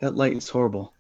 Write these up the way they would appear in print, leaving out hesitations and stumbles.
That light is horrible.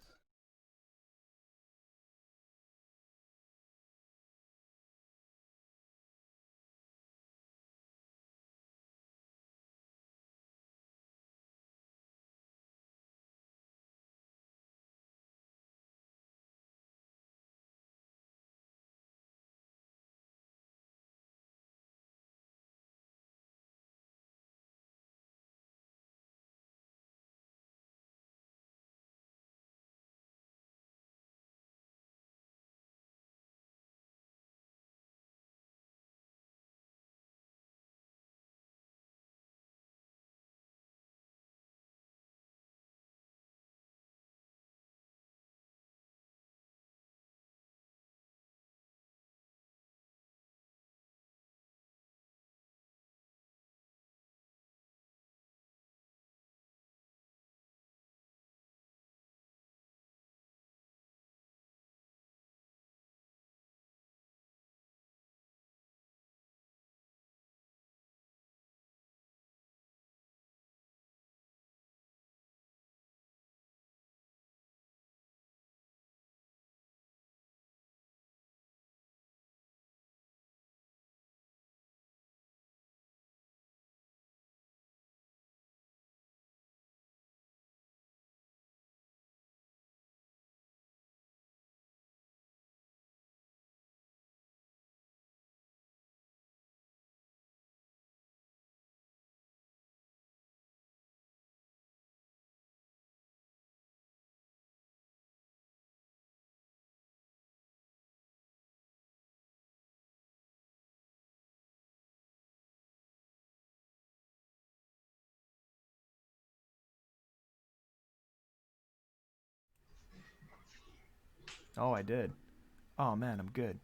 Oh, I did. Oh man, I'm good.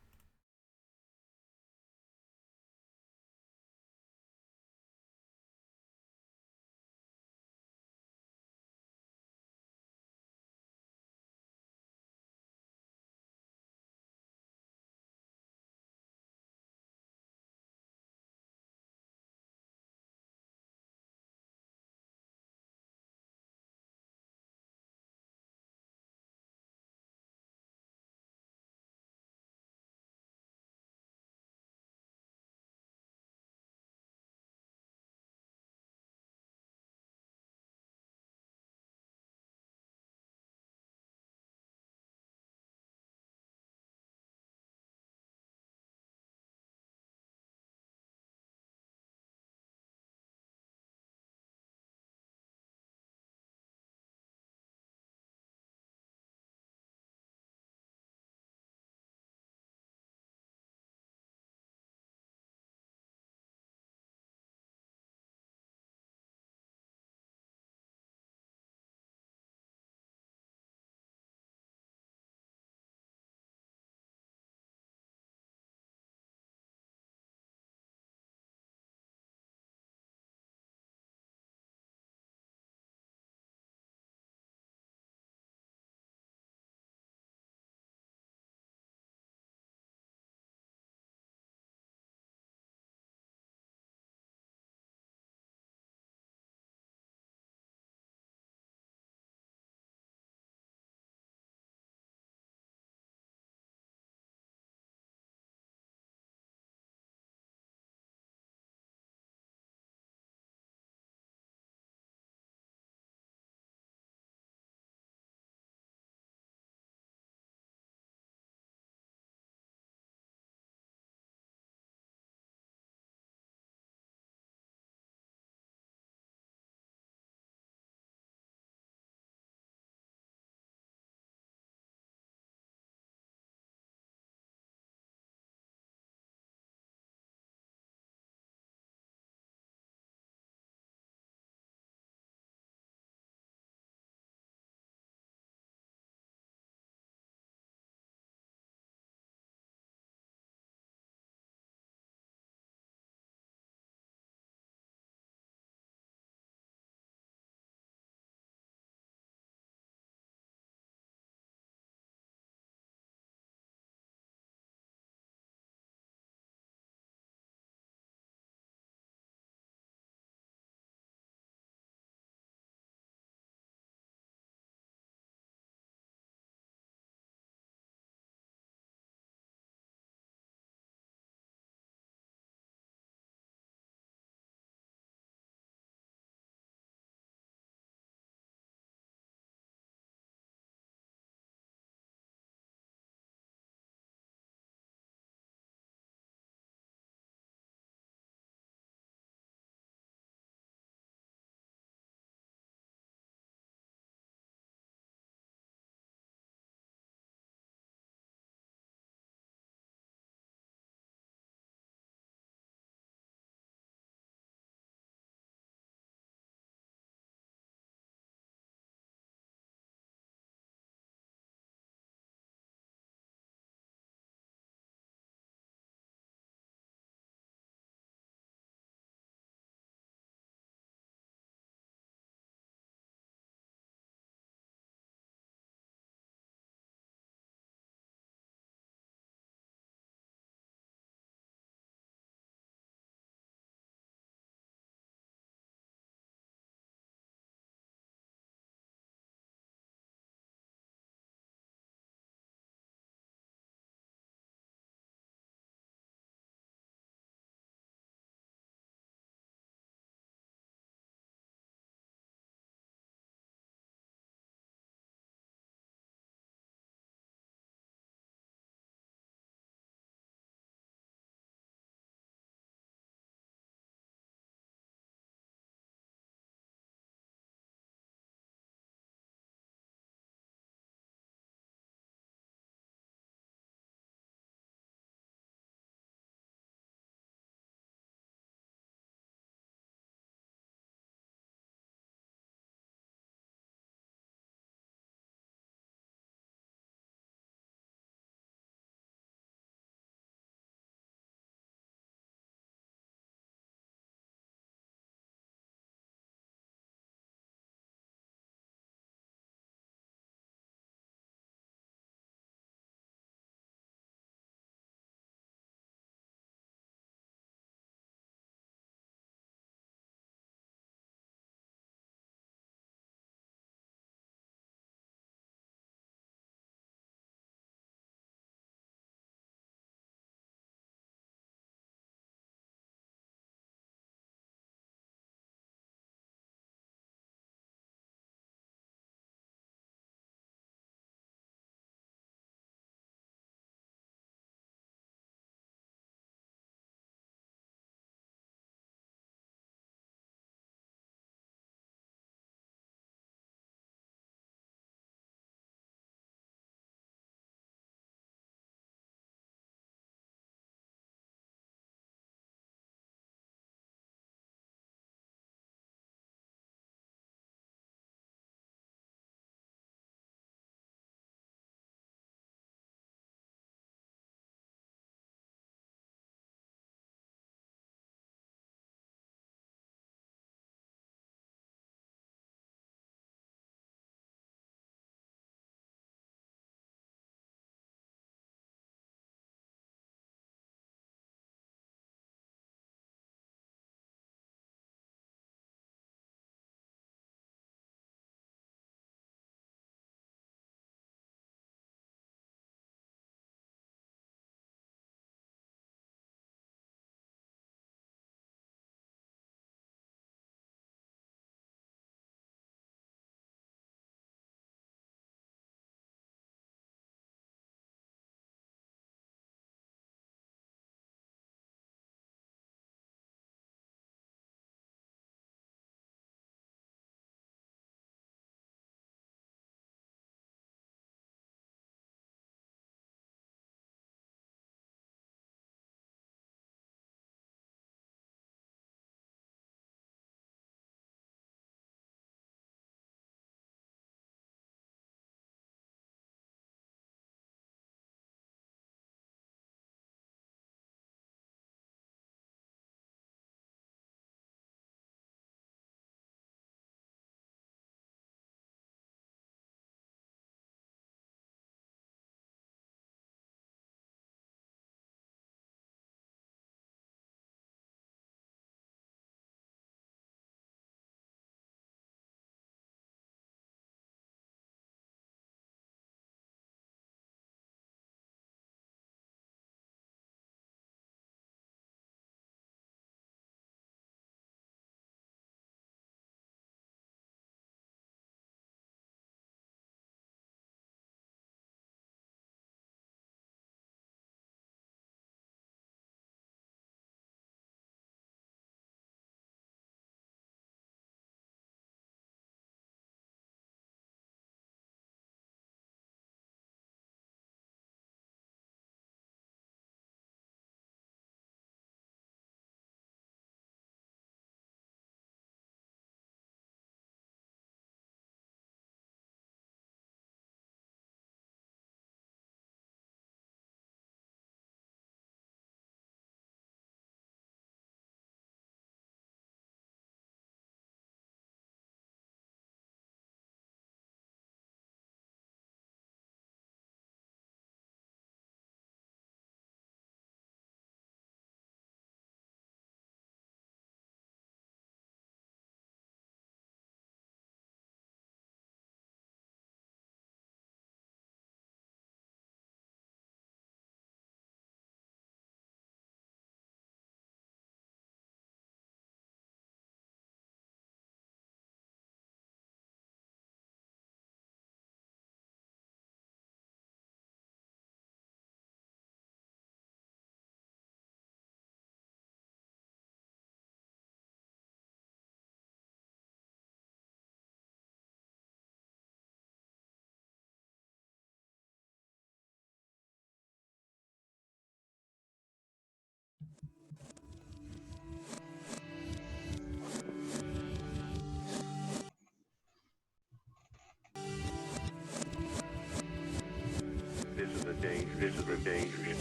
is a dangerous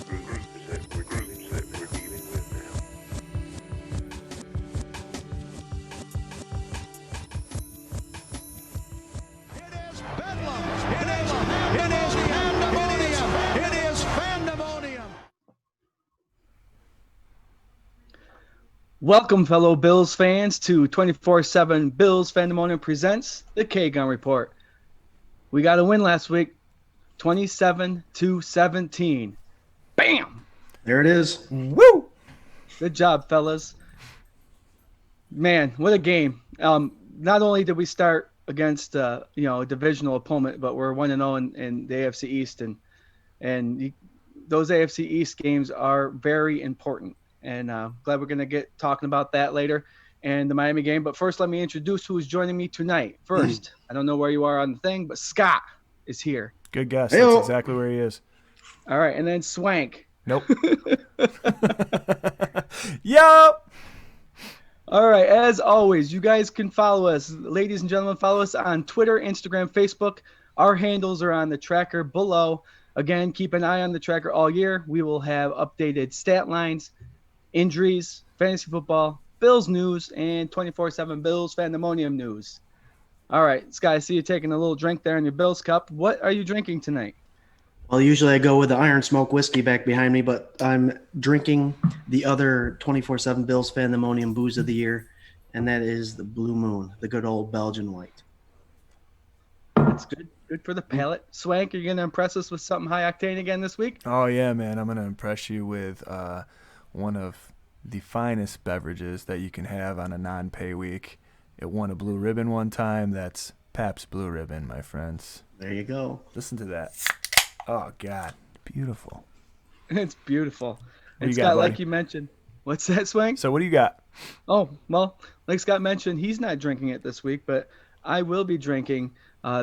groups that we're dealing with now. It is bedlam. It is pandemonium. It is pandemonium. Welcome, fellow Bills fans, to 24/7 Bills Fandemonium presents the K-Gun Report. We got a win last week, 27-17. Bam! There it is. Woo! Good job, fellas. Man, what a game. Not only did we start against a divisional opponent, but we're 1-0 in the AFC East, and those AFC East games are very important. And glad we're going to get talking about that later and the Miami game. But first, let me introduce who is joining me tonight. First, I don't know where you are on the thing, but Scott is here. Good guess. Hey-o. That's exactly where he is. All right, and then Swank. Nope. Yup. All right, as always, you guys can follow us. Ladies and gentlemen, follow us on Twitter, Instagram, Facebook. Our handles are on the tracker below. Again, keep an eye on the tracker all year. We will have updated stat lines, injuries, fantasy football, Bills news, and 24/7 Bills Fandemonium news. All right, Sky, I see you taking a little drink there in your Bills cup. What are you drinking tonight? Well, usually I go with the Iron Smoke whiskey back behind me, but I'm drinking the other 24/7 Bills Fandemonium booze of the year, and that is the Blue Moon, the good old Belgian white. That's good. Good for the palate. Swank, are you going to impress us with something high octane again this week? Oh, yeah, man. I'm going to impress you with one of the finest beverages that you can have on a non-pay week. It won a blue ribbon one time. That's Pabst Blue Ribbon, my friends. There you go. Listen to that. Oh, God. Beautiful. It's beautiful. What And you got, Scott, like buddy? you mentioned, what's that, Swank? So what do you got? Oh, well, like Scott mentioned, he's not drinking it this week, but I will be drinking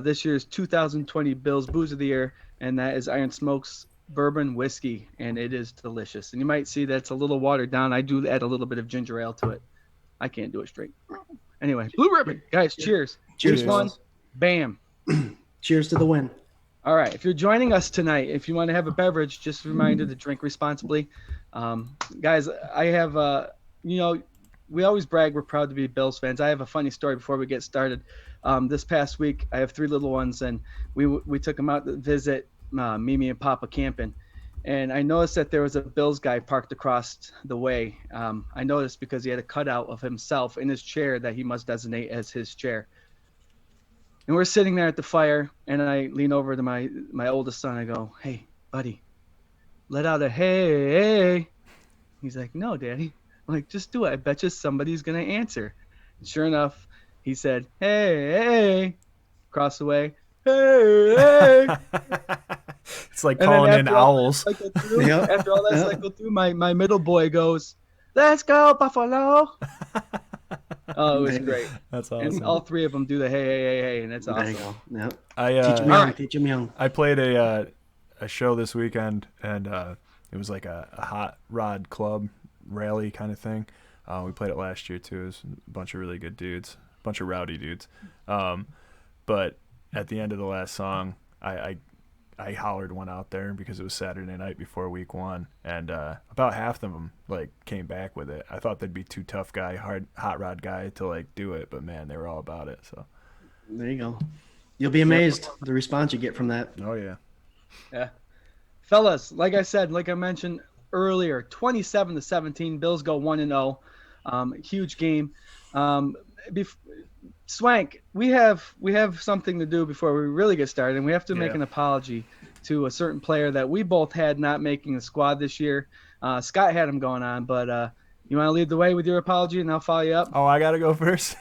this year's 2020 Bills Booze of the Year, and that is Iron Smoke's bourbon whiskey, and it is delicious. And you might see that's a little watered down. I do add a little bit of ginger ale to it. I can't do it straight. Anyway, Blue Ribbon. Guys, cheers. Cheers, Each one, fellas. bam. Cheers to the win. All right, if you're joining us tonight, if you want to have a beverage, just a reminder to drink responsibly. Guys, I have, we always brag we're proud to be Bills fans. I have a funny story before we get started. This past week, I have 3 little ones, and we took them out to visit Mimi and Papa camping. And I noticed that there was a Bills guy parked across the way. I noticed because he had a cutout of himself in his chair that he must designate as his chair. And we're sitting there at the fire, and I lean over to my oldest son. I go, "Hey, buddy, let out a hey." He's like, "No, Daddy." I'm like, "Just do it. I bet you somebody's going to answer." And sure enough, he said, "Hey." Across the way, "Hey." It's like And then calling in after all owls. that cycled through- Yep. After all that Yep. cycled through, my middle boy goes, "Let's go, Buffalo." Oh, it was great. That's And awesome. all 3 of them do the hey, and it's There you awesome. go. Yep. I Teach 'em All young. right. Teach 'em young. I played a show this weekend, and it was like a hot rod club rally kind of thing. We played it last year too. It was a bunch of really good dudes, a bunch of rowdy dudes. But at the end of the last song, I hollered one out there because it was Saturday night before week 1, and about half of them like came back with it. I thought they'd be too tough guy, hot rod guy to like do it, but man, they were all about it. So There you go. You'll be amazed the response you get from that. oh yeah. Yeah. Fellas, like I mentioned earlier, 27-17, Bills go 1-0. Huge game. Swank, we have something to do before we really get started, and we have to make Yeah. an apology to a certain player that we both had not making the squad this year. Scott had him going on, but you want to lead the way with your apology, and I'll follow you up? Oh, I gotta go first.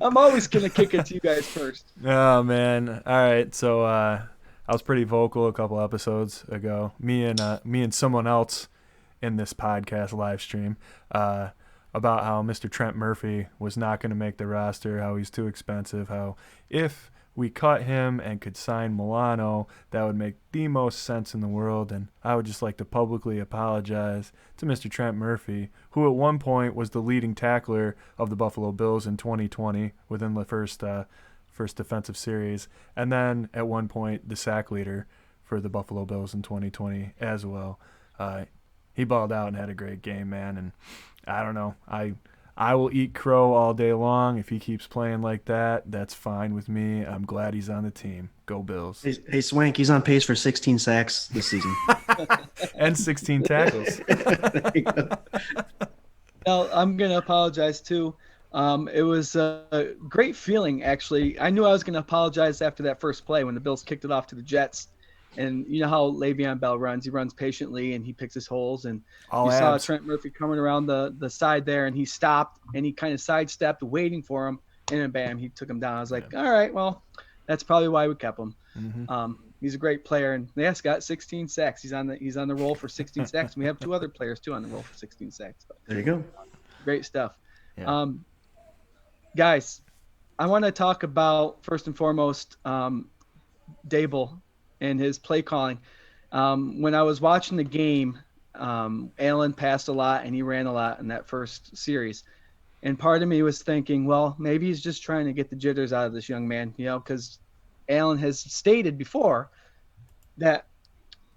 I'm always going to kick it to you guys first. Oh man! All right, so I was pretty vocal a couple episodes ago. Me and someone else in this podcast live stream about how Mr. Trent Murphy was not going to make the roster, how he's too expensive, how if we cut him and could sign Milano, that would make the most sense in the world. And I would just like to publicly apologize to Mr. Trent Murphy, who at one point was the leading tackler of the Buffalo Bills in 2020 within the first first defensive series, and then at one point the sack leader for the Buffalo Bills in 2020 as well. He balled out and had a great game, man. And I don't know, I will eat crow all day long. If he keeps playing like that, that's fine with me. I'm glad he's on the team. Go Bills. Hey, Swank, he's on pace for 16 sacks this season. And 16 tackles. Now, I'm going to apologize too. It was a great feeling, actually. I knew I was going to apologize after that first play when the Bills kicked it off to the Jets. And you know how Le'Veon Bell runs. He runs patiently, and he picks his holes. And All you abs. saw Trent Murphy coming around the side there, and he stopped, and he kind of sidestepped, waiting for him. And then, bam, he took him down. I was like, all right, well, that's probably why we kept him. Mm-hmm. He's a great player, and yes, got 16 sacks. He's on the roll for 16 sacks. And we have two other players too on the roll for 16 sacks. But There you go. great stuff. Yeah. Guys, I want to talk about first and foremost Dable and his play calling. When I was watching the game, Allen passed a lot and he ran a lot in that first series. And part of me was thinking, well, maybe he's just trying to get the jitters out of this young man, because Allen has stated before that,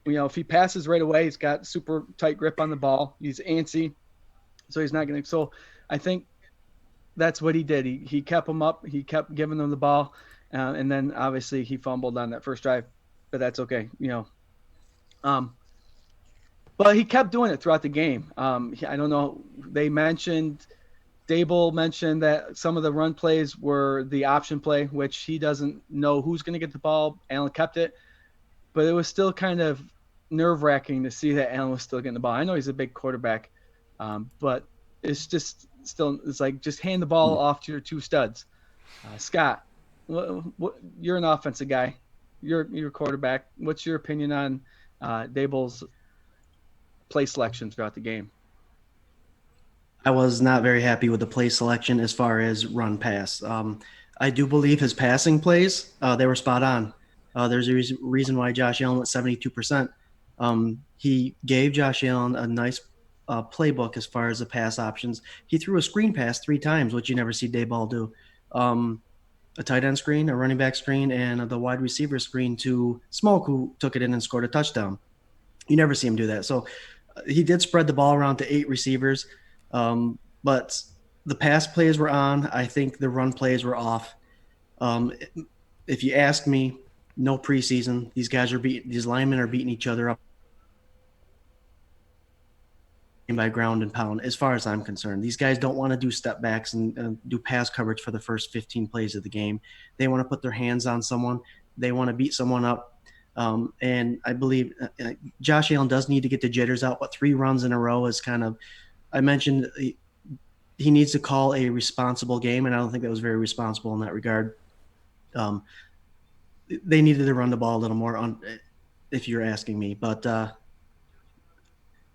if he passes right away, he's got super tight grip on the ball. He's antsy, so he's not going to. So I think that's what he did. He kept him up. He kept giving them the ball. And then obviously he fumbled on that first drive, but that's okay, But he kept doing it throughout the game. I don't know. Dable mentioned that some of the run plays were the option play, which he doesn't know who's going to get the ball. Allen kept it, but it was still kind of nerve-wracking to see that Allen was still getting the ball. I know he's a big quarterback, but it's just still, it's like, just hand the ball off to your two studs. Scott, you're an offensive guy. You're a quarterback. What's your opinion on Dable's play selection throughout the game? I was not very happy with the play selection as far as run pass. I do believe his passing plays, they were spot on. There's a reason why Josh Allen went 72%. He gave Josh Allen a nice playbook as far as the pass options. He threw a screen pass 3 times, which you never see Dayball do. A tight end screen, a running back screen, and the wide receiver screen to Smoke, who took it in and scored a touchdown. You never see him do that. So he did spread the ball around to 8 receivers. But the pass plays were on. I think the run plays were off. If you ask me, no preseason. These linemen are beating each other up by ground and pound, as far as I'm concerned. These guys don't want to do step backs and do pass coverage for the first 15 plays of the game. They want to put their hands on someone. They want to beat someone up. And I believe Josh Allen does need to get the jitters out, but 3 runs in a row is kind of, I mentioned he needs to call a responsible game, and I don't think that was very responsible in that regard. They needed to run the ball a little more, if you're asking me. But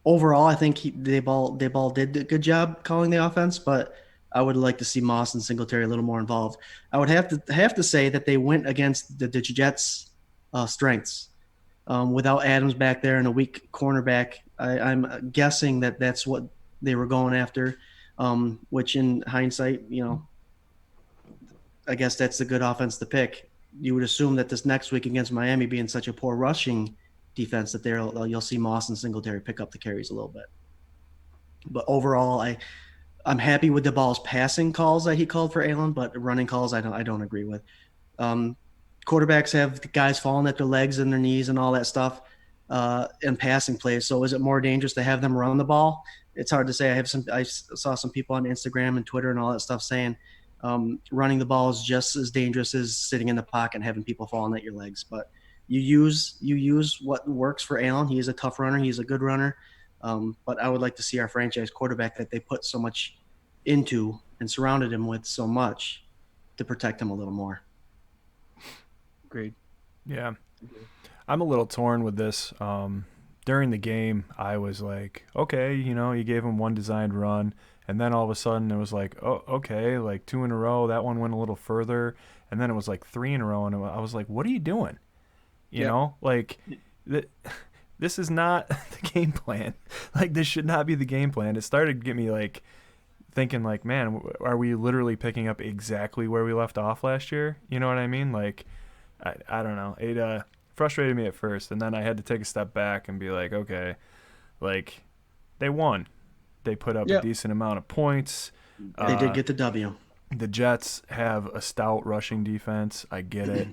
overall, I think Dayball did a good job calling the offense, but I would like to see Moss and Singletary a little more involved. I would have to say that they went against the Jets' strengths. Without Adams back there and a weak cornerback, I'm guessing that's what they were going after, which in hindsight, I guess that's a good offense to pick. You would assume that this next week against Miami being such a poor rushing defense that you'll see Moss and Singletary pick up the carries a little bit. But overall, I'm happy with the ball's passing calls that he called for Allen, but running calls I don't agree with. Quarterbacks have guys falling at their legs and their knees and all that stuff in passing plays. So is it more dangerous to have them run the ball? It's hard to say. I saw some people on Instagram and Twitter and all that stuff saying running the ball is just as dangerous as sitting in the pocket and having people falling at your legs. But you use what works for Allen. He is a tough runner. He's a good runner. But I would like to see our franchise quarterback that they put so much into and surrounded him with so much to protect him a little more. Agreed. Yeah. I'm a little torn with this. During the game, I was like, okay, you gave him one designed run, and then all of a sudden it was like, oh, okay, like 2 in a row. That one went a little further, and then it was like 3 in a row, and I was like, what are you doing? You know, like this is not the game plan. Like, this should not be the game plan. It started to get me like thinking like, man, are we literally picking up exactly where we left off last year? You know what I mean? Like, I don't know. It frustrated me at first, and then I had to take a step back and be like, okay, like they won. They put up a Yep. decent amount of points. They did get the W. The Jets have a stout rushing defense. I get it.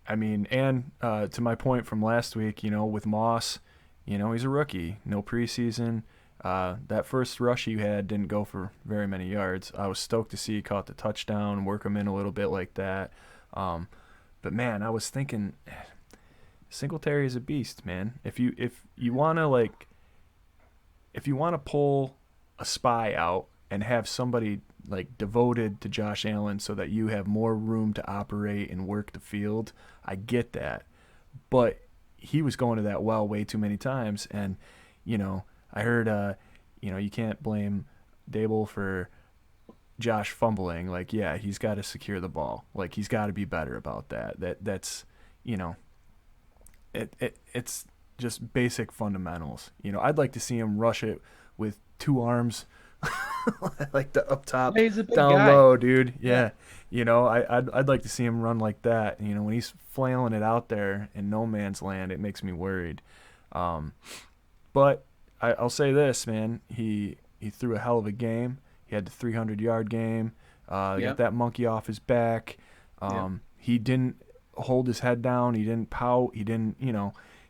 I mean, and to my point from last week, with Moss, he's a rookie. No preseason. That first rush you had didn't go for very many yards. I was stoked to see he caught the touchdown, work him in a little bit like that. But man, I was thinking, Singletary is a beast, man. If you want to pull a spy out and have somebody like devoted to Josh Allen so that you have more room to operate and work the field, I get that. But he was going to that well way too many times, and I heard you can't blame Dable for Josh fumbling. Like, yeah, he's got to secure the ball. Like, he's got to be better about that. That's it's just basic fundamentals. I'd like to see him rush it with two arms, like the up top, He's a big down guy. low, dude. Yeah. I'd like to see him run like that. When he's flailing it out there in no man's land, it makes me worried. But I'll say this, man. He threw a hell of a game. He had the 300-yard game. Got that monkey off his back. He didn't hold his head down. He didn't pout. He didn't,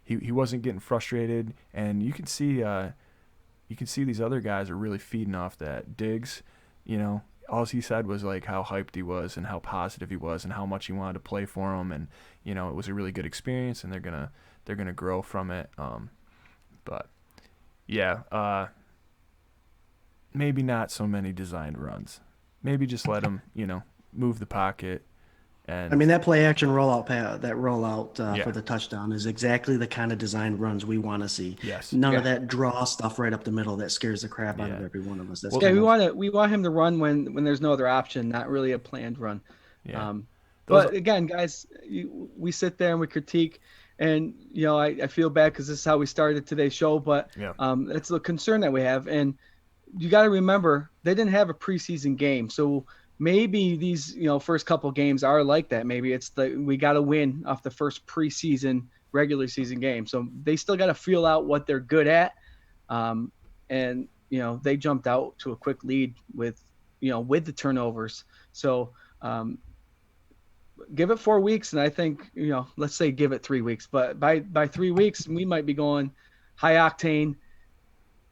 he wasn't getting frustrated. And you can see these other guys are really feeding off that. Diggs, all he said was like how hyped he was and how positive he was and how much he wanted to play for him. And it was a really good experience, and they're gonna grow from it. But yeah, maybe not so many designed runs. Maybe just let him, move the pocket. And I mean, that play action rollout for Yeah. the touchdown is exactly the kind of designed runs we want to see. Yes. None of that draw stuff right up the middle that scares the crap out of Yeah. every one of us. That's Well, Yeah, kind of- we want him to run when there's no other option, not really a planned run. Yeah. But again, guys, we sit there and we critique, and I feel bad because this is how we started today's show. But Yeah. it's the concern that we have, and you got to remember they didn't have a preseason game, so maybe these first couple games are like that. Maybe it's we got to win off the first preseason regular season game, so they still got to feel out what they're good at. And they jumped out to a quick lead with the turnovers. So give it 4 weeks, and I think let's say give it 3 weeks, but by 3 weeks we might be going high octane,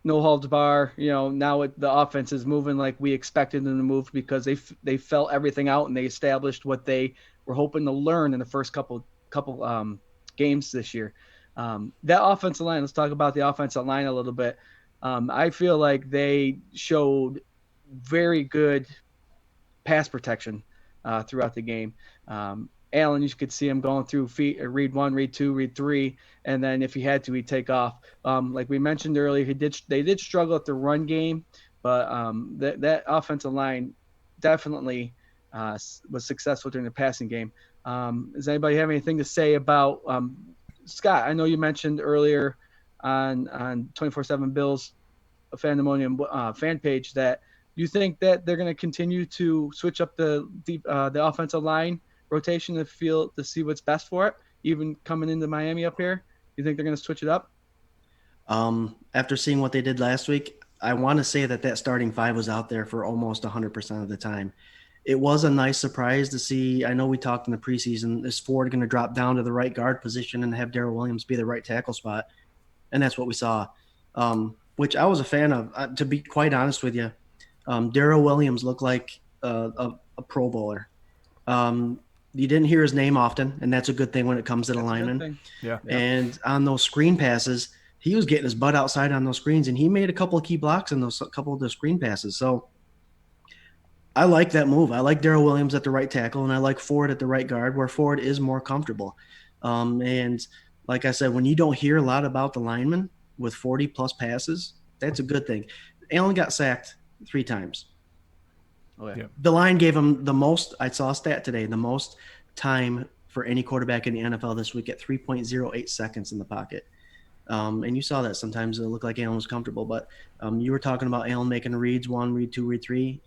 no holds bar. Now the offense is moving like we expected them to move because they felt everything out and they established what they were hoping to learn in the first couple games this year. That offensive line. Let's talk about the offensive line a little bit. I feel like they showed very good pass protection throughout the game. Allen, you could see him going through read 1, read 2, read 3, and then if he had to, he'd take off. Like we mentioned earlier, they did struggle at the run game, but that offensive line definitely was successful during the passing game. Does anybody have anything to say about Scott? I know you mentioned earlier on 24/7 Bills Fandemonium fan page that you think that they're going to continue to switch up the offensive line rotation to see what's best for it, even coming into Miami up here. You think they're going to switch it up? After seeing what they did last week, I want to say that starting five was out there for almost 100% of the time. It was a nice surprise to see. I know we talked in the preseason, is Ford going to drop down to the right guard position and have Darrell Williams be the right tackle spot? And that's what we saw, which I was a fan of. To be quite honest with you, Darrell Williams looked like a Pro Bowler. You didn't hear his name often, and that's a good thing when it comes to the linemen. Yeah. And on those screen passes, he was getting his butt outside on those screens, and he made a couple of key blocks in those couple of the screen passes. So I like that move. I like Darrell Williams at the right tackle, and I like Ford at the right guard, where Ford is more comfortable. And like I said, when you don't hear a lot about the linemen with 40-plus passes, that's a good thing. Allen got sacked 3 times. Oh, yeah. The line gave him the most. I saw a stat today, the most time for any quarterback in the NFL this week at 3.08 seconds in the pocket. And you saw that sometimes it looked like Allen was comfortable, but you were talking about Allen making reads 1, read 2, read 3.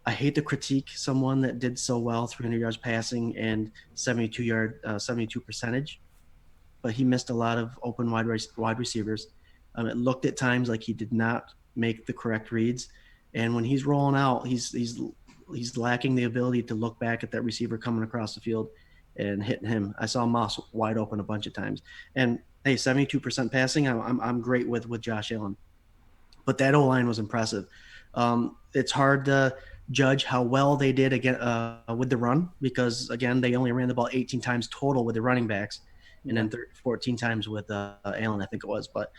I hate to critique someone that did so well, 300 yards passing and 72 percentage, but he missed a lot of open wide receivers. It looked at times like he did not make the correct reads, and when he's rolling out, he's lacking the ability to look back at that receiver coming across the field and hitting him. I saw Moss wide open a bunch of times, and hey, 72% passing, I'm great with Josh Allen, but that O-line was impressive. It's hard to judge how well they did again with the run because, again, they only ran the ball 18 times total with the running backs and then 14 times with Allen, I think it was. But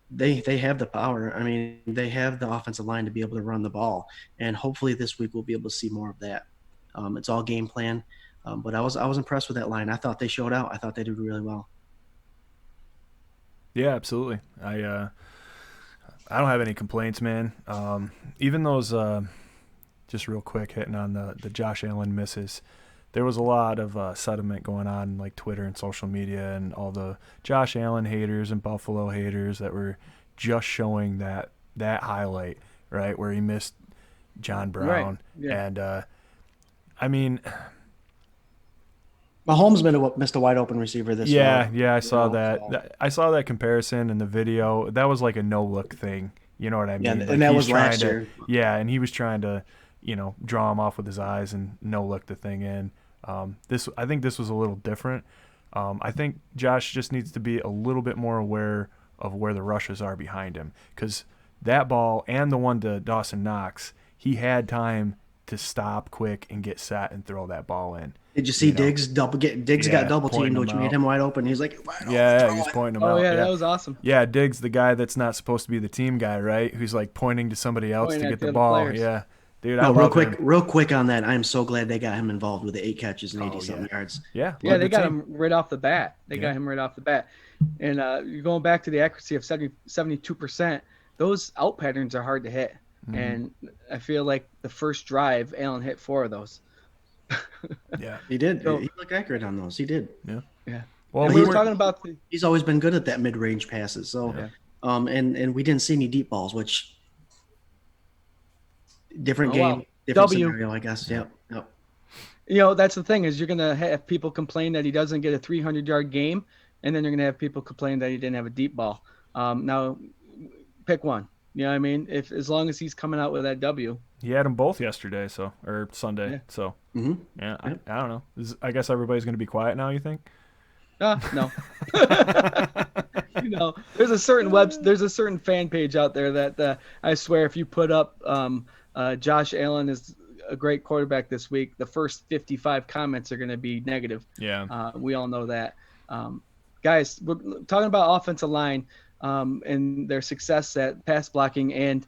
they have the power. I mean, they have the offensive line to be able to run the ball, and hopefully this week we'll be able to see more of that. It's all game plan, but I was impressed with that line. I thought they showed out. I thought they did really well. Yeah, absolutely. I don't have any complaints, man. Even those, just real quick, hitting on the Josh Allen misses, there was a lot of sentiment going on like Twitter and social media and all the Josh Allen haters and Buffalo haters that were just showing that highlight, right, where he missed John Brown. Right. Yeah. And, I mean – Mahomes missed a wide open receiver this year. Yeah, I saw that. So. I saw that comparison in the video. That was like a no-look thing. You know what I mean? Yeah, like and that was last year. Yeah, and he was trying to, draw him off with his eyes and no-look the thing in. I think this was a little different. I think Josh just needs to be a little bit more aware of where the rushes are behind him, because that ball and the one to Dawson Knox, he had time to stop quick and get set and throw that ball in. Did you see Diggs got double teamed, which made him wide open? He's like, he's pointing him out. Oh yeah, that was awesome. Yeah, Diggs, the guy that's not supposed to be the team guy, right? Who's like pointing to somebody else to get the ball. Players. Yeah, dude. Real quick on that. I'm so glad they got him involved with the 8 catches and 80-something yards. Yeah, they got him right off the bat. Got him right off the bat. And you're going back to the accuracy of 72%. Those out patterns are hard to hit, and I feel like the first drive, Allen hit 4 of those. Yeah, he did. So, he looked accurate on those. He did. Yeah. Well, we were talking about he's always been good at that mid-range passes. So, and we didn't see any deep balls, which different game, different scenario, I guess. Yep. That's the thing is you're gonna have people complain that he doesn't get a 300-yard game, and then you're gonna have people complain that he didn't have a deep ball. Now, pick one. You know what I mean? As long as he's coming out with that W. He had them both yesterday, or Sunday. Yeah. So, I don't know. I guess everybody's going to be quiet now, you think? No. There's a certain fan page out there that I swear if you put up Josh Allen is a great quarterback this week, the first 55 comments are going to be negative. Yeah. We all know that. Guys, we're talking about offensive line and their success at pass blocking and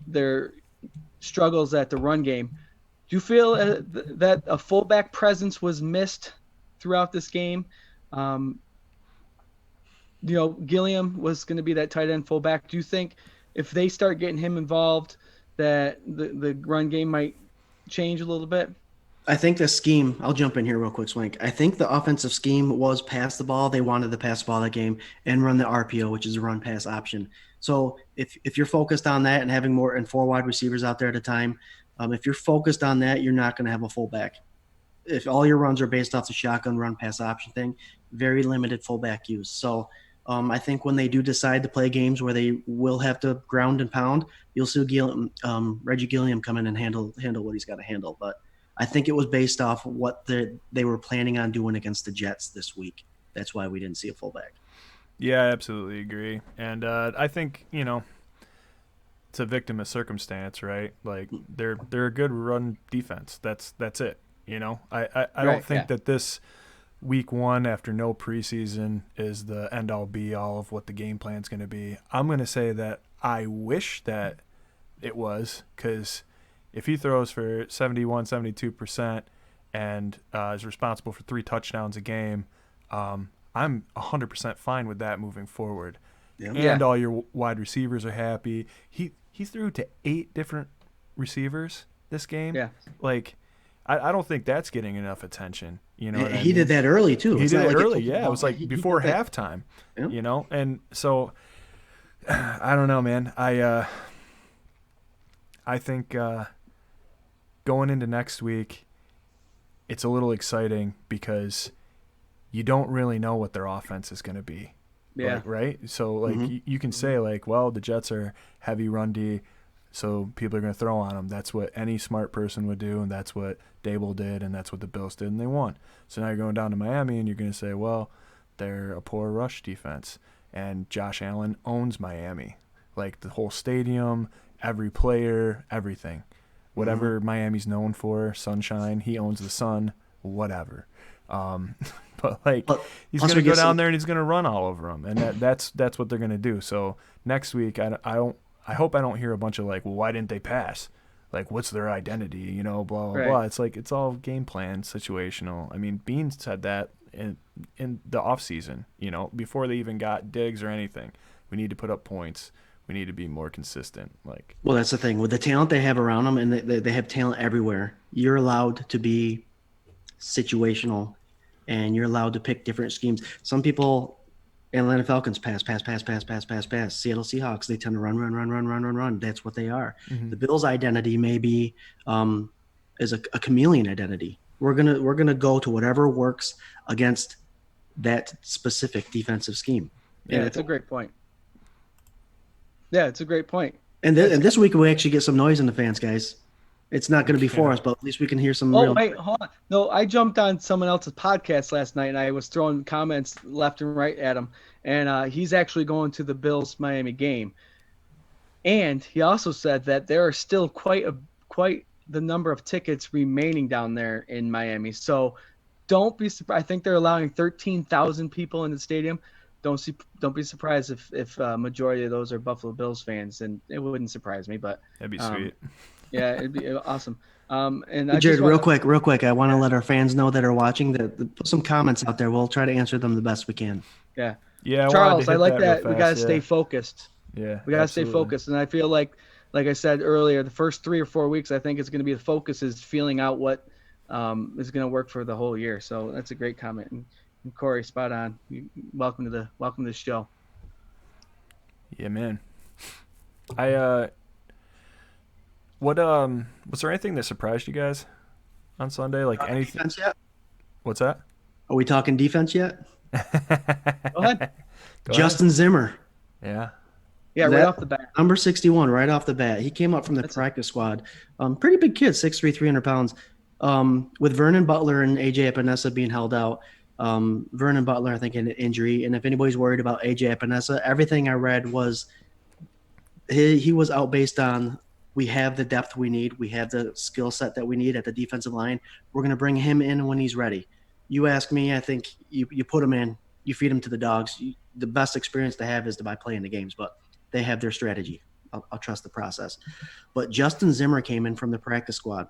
their struggles at the run game. Do you feel that a fullback presence was missed throughout this game? Gilliam was going to be that tight end fullback. Do you think if they start getting him involved that the run game might change a little bit? I think the scheme, I'll jump in here real quick, Swank. I think the offensive scheme was pass the ball. They wanted to pass the ball that game and run the RPO, which is a run pass option. So if you're focused on that and having more and 4 wide receivers out there at a time, if you're focused on that, you're not going to have a fullback. If all your runs are based off the shotgun run pass option thing, very limited fullback use. So I think when they do decide to play games where they will have to ground and pound, you'll see Reggie Gilliam come in and handle what he's got to handle. But I think it was based off what they were planning on doing against the Jets this week. That's why we didn't see a fullback. Yeah, I absolutely agree. And I think, it's a victim of circumstance, right? Like they're a good run defense. That's it. I don't think that this week 1 after no preseason is the end all be all of what the game plan is going to be. I'm going to say that I wish that it was, because if he throws for 71, 72% and is responsible for 3 touchdowns a game, I'm 100% fine with that moving forward. Yeah. And all your wide receivers are happy. He threw to 8 different receivers this game. Yeah. Like, I don't think that's getting enough attention. You know what I He mean? did that early too. He It's did not it like early, took him yeah. It long. was like He before did that. halftime, Yeah. you know? And so, I don't know, man. I think going into next week, it's a little exciting because you don't really know what their offense is going to be. Yeah. Like, right? So, like, you can say, like, well, the Jets are heavy run D, so people are going to throw on them. That's what any smart person would do, and that's what Dable did, and that's what the Bills did, and they won. So now you're going down to Miami, and you're going to say, well, they're a poor rush defense, and Josh Allen owns Miami. Like, the whole stadium, every player, everything. Whatever Miami's known for, sunshine, he owns the sun, whatever. But like he's plus going to we go get down some- there and he's going to run all over them, and that's what they're going to do. So next week, I hope I don't hear a bunch of like, well, why didn't they pass? Like, what's their identity? You know, blah blah Right. blah. It's like it's all game plan, situational. I mean, Bean said that in the offseason, you know, before they even got Diggs or anything. We need to put up points. We need to be more consistent. Like, Well, that's the thing with the talent they have around them, and they have talent everywhere. You're allowed to be situational, and you're allowed to pick different schemes. Some people, Atlanta Falcons pass. Seattle Seahawks, they tend to run. That's what they are. The Bills' identity maybe is a chameleon identity. We're gonna go to whatever works against that specific defensive scheme. Yeah, it's a great point. Yeah, it's a great point. And this week we actually get some noise in the fans, guys. It's not going to be for Yeah. us, but at least we can hear some Oh, real. wait, hold on. No, I jumped on someone else's podcast last night, and I was throwing comments left and right at him. And he's actually going to the Bills-Miami game. And he also said that there are still quite the number of tickets remaining down there in Miami. So don't be surprised. I think they're allowing 13,000 people in the stadium. Don't be surprised if majority of those are Buffalo Bills fans, and it wouldn't surprise me. But that'd be sweet. yeah, it'd be awesome. And I Jared, just wanna, real quick, I want to let our fans know that are watching that put some comments out there. We'll try to answer them the best we can. Yeah, Yeah, Charles, I like that. real We gotta fast, stay yeah. focused. Yeah, We gotta stay absolutely. focused, and I feel like I said earlier, the first 3 or 4 weeks, I think it's going to be the focus is feeling out what is going to work for the whole year. So that's a great comment. And Corey, spot on. Welcome to the show. Yeah, man. Was there anything that surprised you guys on Sunday? Like anything? Defense yet? What's that? Are we talking defense yet? Go ahead. Go Justin Zimmer, ahead. Yeah, right That- off the bat. number 61, right off the bat. He came up from the practice squad. Pretty big kid, 6'3", 300 pounds. With Vernon Butler and AJ Epinesa being held out. Vernon Butler, I think, in an injury. And if anybody's worried about AJ Epinesa, everything I read was he was out based on we have the depth we need. We have the skill set that we need at the defensive line. We're going to bring him in when he's ready. You ask me, I think you put him in, you feed him to the dogs. The best experience to have is by playing the games, but they have their strategy. I'll trust the process. But Justin Zimmer came in from the practice squad.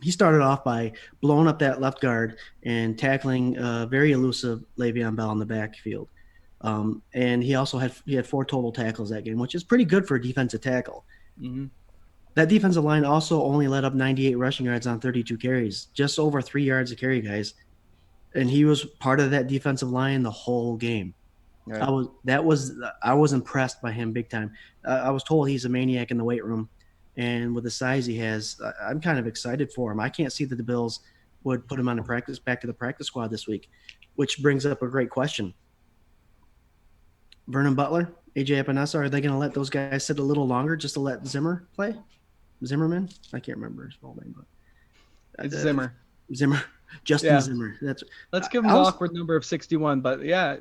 He started off by blowing up that left guard and tackling very elusive Le'Veon Bell in the backfield. And he also had 4 total tackles that game, which is pretty good for a defensive tackle. Mm-hmm. That defensive line also only let up 98 rushing yards on 32 carries, just over 3 yards a carry, guys. And he was part of that defensive line the whole game. Right. I was impressed by him big time. I was told he's a maniac in the weight room, and with the size he has, I'm kind of excited for him. I can't see that the Bills would put him on back to the practice squad this week, which brings up a great question. Vernon Butler, AJ Epinesa, are they going to let those guys sit a little longer just to let Zimmer play? Zimmerman? I can't remember his full name, but It's Zimmer. Justin Yeah. Zimmer. Let's give him the awkward number of 61. But yeah,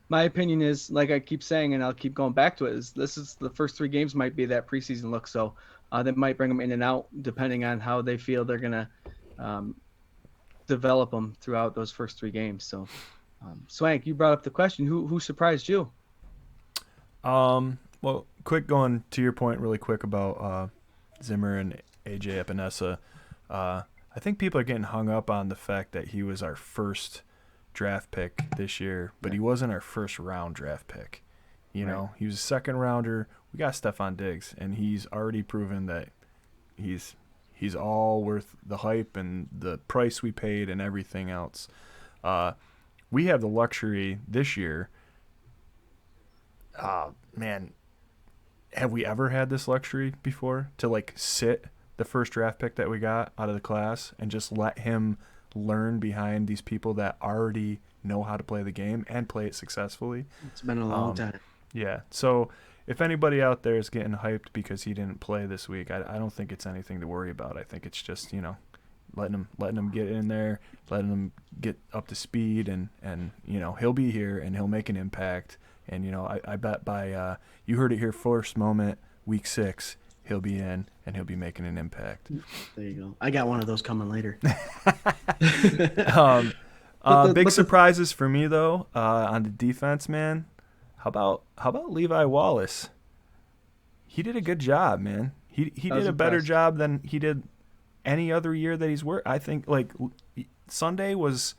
my opinion is, like I keep saying, and I'll keep going back to it, is this is the first 3 games might be that preseason look. So they might bring them in and out depending on how they feel they're going to develop them throughout those first 3 games. So, Swank, you brought up the question. Who surprised you? Well, going to your point really quick about Zimmer and AJ Epinesa. I think people are getting hung up on the fact that he was our first draft pick this year, but he wasn't our first round draft pick. You know, he was a second rounder. We got Stephon Diggs, and he's already proven that he's He's all worth the hype and the price we paid and everything else. We have the luxury this year. Man, have we ever had this luxury before to like sit the first draft pick that we got out of the class and just let him learn behind these people that already know how to play the game and play it successfully? It's been a long time. Yeah. So if anybody out there is getting hyped because he didn't play this week, I don't think it's anything to worry about. I think it's just, letting him get in there, letting him get up to speed, and he'll be here and he'll make an impact. And I bet by you heard it here first, moment week 6, he'll be in and he'll be making an impact. There you go. I got one of those coming later. Big surprises for me though on the defense, man. How about Levi Wallace? He did a good job, man. He did a better job than he did any other year that he's worked. I think like Sunday was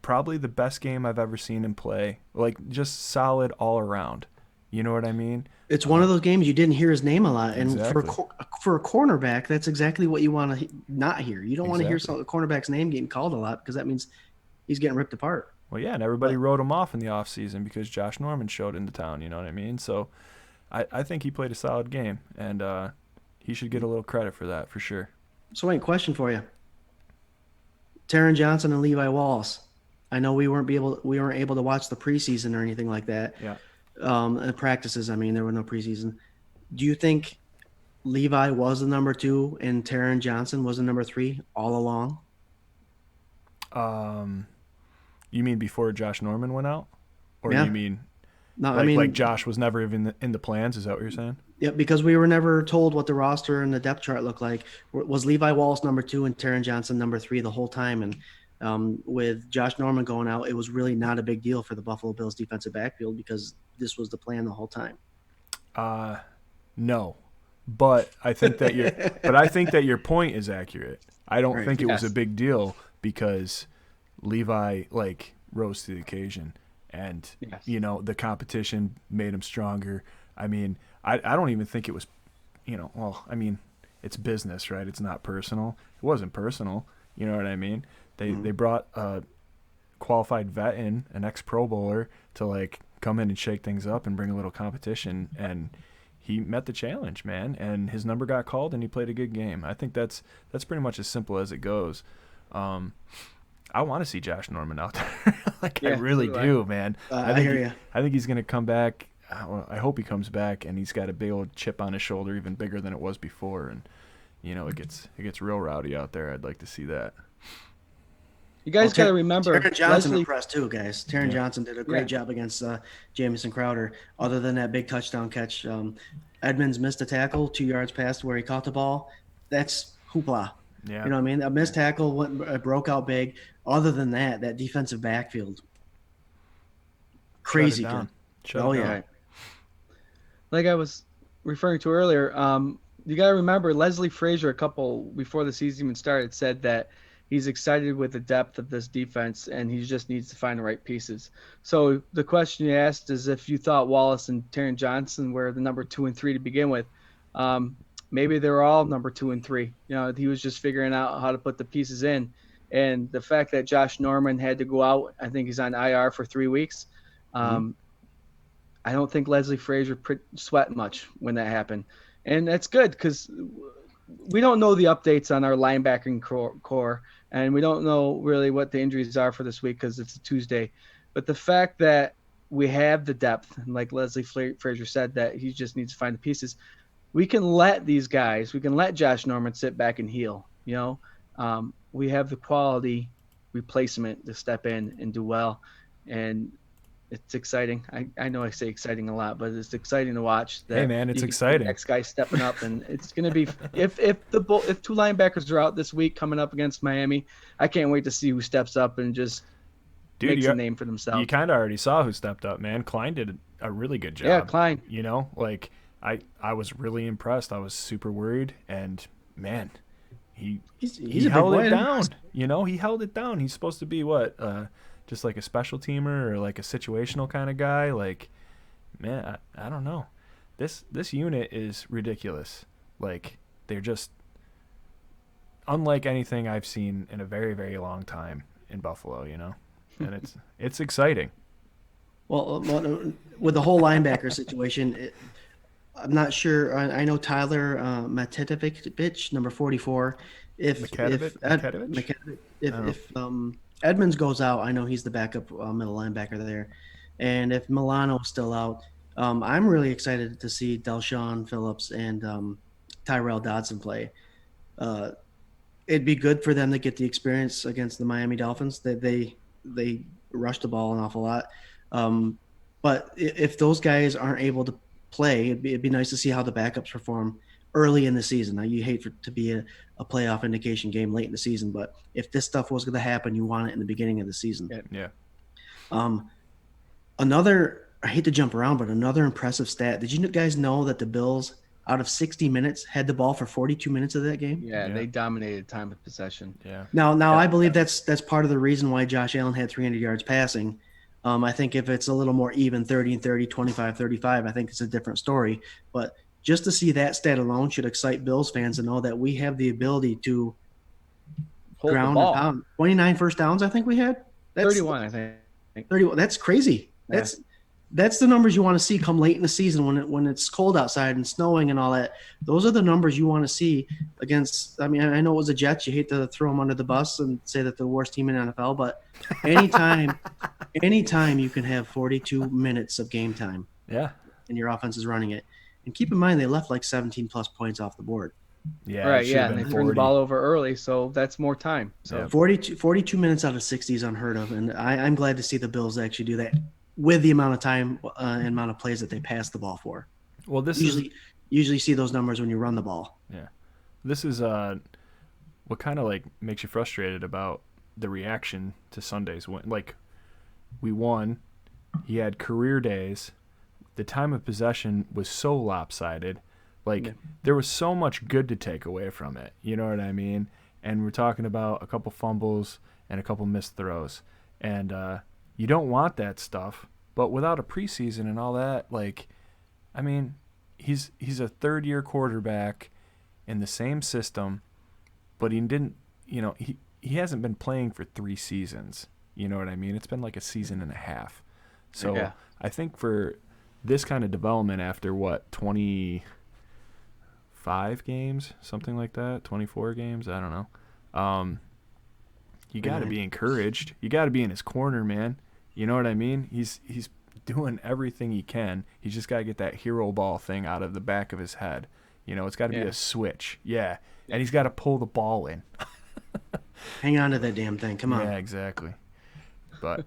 probably the best game I've ever seen him play. Like just solid all around. You know what I mean? It's one of those games you didn't hear his name a lot, and Exactly. for a cornerback, that's exactly what you want to not hear. You don't want to hear Exactly. a cornerback's name getting called a lot because that means he's getting ripped apart. Well, yeah, and everybody wrote him off in the offseason because Josh Norman showed into town, you know what I mean? So I think he played a solid game, and he should get a little credit for that, for sure. So, wait, question for you: Taron Johnson and Levi Wallace. I know we weren't able to watch the preseason or anything like that. Yeah. And practices. I mean, there were no preseason. Do you think Levi was the number 2 and Taron Johnson was the number 3 all along? You mean before Josh Norman went out? Or Yeah. you mean No, like, I mean, like Josh was never even in the plans? Is that what you're saying? yeah, because we were never told what the roster and the depth chart looked like. Was Levi Wallace number 2 and Taron Johnson number 3 the whole time? And with Josh Norman going out, it was really not a big deal for the Buffalo Bills defensive backfield because this was the plan the whole time. No. But I think that your point is accurate. I don't think it was a big deal because Levi rose to the occasion, and the competition made him stronger. I mean, I don't even think it was, it's business, right? It's not personal. It wasn't personal. You know what I mean? They brought a qualified vet in, an ex-Pro Bowler, to come in and shake things up and bring a little competition, and he met the challenge, man, and his number got called and he played a good game. I think that's pretty much as simple as it goes. I want to see Josh Norman out there. I really do, man. I hear you. I think he's going to come back. I hope he comes back and he's got a big old chip on his shoulder, even bigger than it was before, and it gets real rowdy out there. I'd like to see that. You guys got to remember, Taron Johnson Leslie, impressed too, guys. Taron Johnson did a great job against Jamison Crowder. Other than that big touchdown catch, Edmonds missed a tackle 2 yards past where he caught the ball. That's hoopla. Yeah. You know what I mean? A missed tackle broke out big. Other than that defensive backfield, crazy good. Oh yeah. Right. Like I was referring to earlier, you got to remember Leslie Frazier before the season even started said that he's excited with the depth of this defense and he just needs to find the right pieces. So the question you asked is if you thought Wallace and Taron Johnson were the number 2 and 3 to begin with. Maybe they were all number 2 and 3. He was just figuring out how to put the pieces in. And the fact that Josh Norman had to go out, I think he's on IR for 3 weeks. I don't think Leslie Frazier sweat much when that happened. And that's good because we don't know the updates on our linebacking core, and we don't know really what the injuries are for this week because it's a Tuesday. But the fact that we have the depth, and like Leslie Frazier said, that he just needs to find the pieces, we can let Josh Norman sit back and heal. We have the quality replacement to step in and do well, and it's exciting. I know I say exciting a lot, but it's exciting to watch. Hey man, it's exciting. The next guy stepping up, and it's going to be if 2 linebackers are out this week coming up against Miami, I can't wait to see who steps up and just makes a name for themselves. You kind of already saw who stepped up, man. Klein did a really good job. Yeah, Klein. I was really impressed. I was super worried, and man, he he's a held big it boy. down. He held it down. He's supposed to be what? Just like a special teamer or like a situational kind of guy. Man, I don't know. This unit is ridiculous. They're just unlike anything I've seen in a very, very long time in Buffalo, and it's exciting. Well, with the whole linebacker situation, I'm not sure. I know Tyler Matetovich, number 44. Maketovic? If Edmonds goes out, I know he's the backup middle linebacker there, and if Milano's still out, I'm really excited to see Delshon Phillips and Tyrell Dodson play. It'd be good for them to get the experience against the Miami Dolphins. They rush the ball an awful lot. But if those guys aren't able to play, it'd be nice to see how the backups perform early in the season. Now, you hate for it to be a playoff indication game late in the season, but if this stuff was going to happen, you want it in the beginning of the season. Yeah. I hate to jump around, but another impressive stat. Did you guys know that the Bills, out of 60 minutes, had the ball for 42 minutes of that game? Yeah, they dominated time of possession. Yeah. Now I believe that's part of the reason why Josh Allen had 300 yards passing. I think if it's a little more even, 30 and 30, 25, 35, I think it's a different story. But just to see that stat alone should excite Bills fans to know that we have the ability to Hold ground the and ball. pound. 29 first downs, I think we had. 31, I think. 31. That's crazy. Yeah. That's the numbers you want to see come late in the season when it's cold outside and snowing and all that. Those are the numbers you want to see against. I mean, I know it was the Jets. You hate to throw them under the bus and say that they're the worst team in the NFL, but anytime you can have 42 minutes of game time, Yeah. and your offense is running it, and keep in mind they left like 17 plus points off the board. Yeah. Right, it should've yeah, and been they turned the 40. ball over early, so that's more time. So Yeah. 42 minutes out of 60 is unheard of, and I'm glad to see the Bills actually do that with the amount of time and amount of plays that they pass the ball for. Well, this Usually see those numbers when you run the ball. This is what kind of like makes you frustrated about the reaction to Sunday's win. Like, we won. He had career days. The time of possession was so lopsided. Like, there was so much good to take away from it. You know what I mean? And we're talking about a couple fumbles and a couple missed throws. And you don't want that stuff. But without a preseason and all that, like, I mean, he's a third-year quarterback in the same system, but he didn't, he hasn't been playing for 3 seasons. You know what I mean? It's been like a season and a half. So Yeah. I think for this kind of development after 25 games, something like that, 24 games, I don't know. You got to be encouraged. You got to be in his corner, man. You know what I mean? He's doing everything he can. He's just got to get that hero ball thing out of the back of his head. It's got to be a switch. Yeah. And he's got to pull the ball in. Hang on to that damn thing. Come on. Yeah, exactly. But,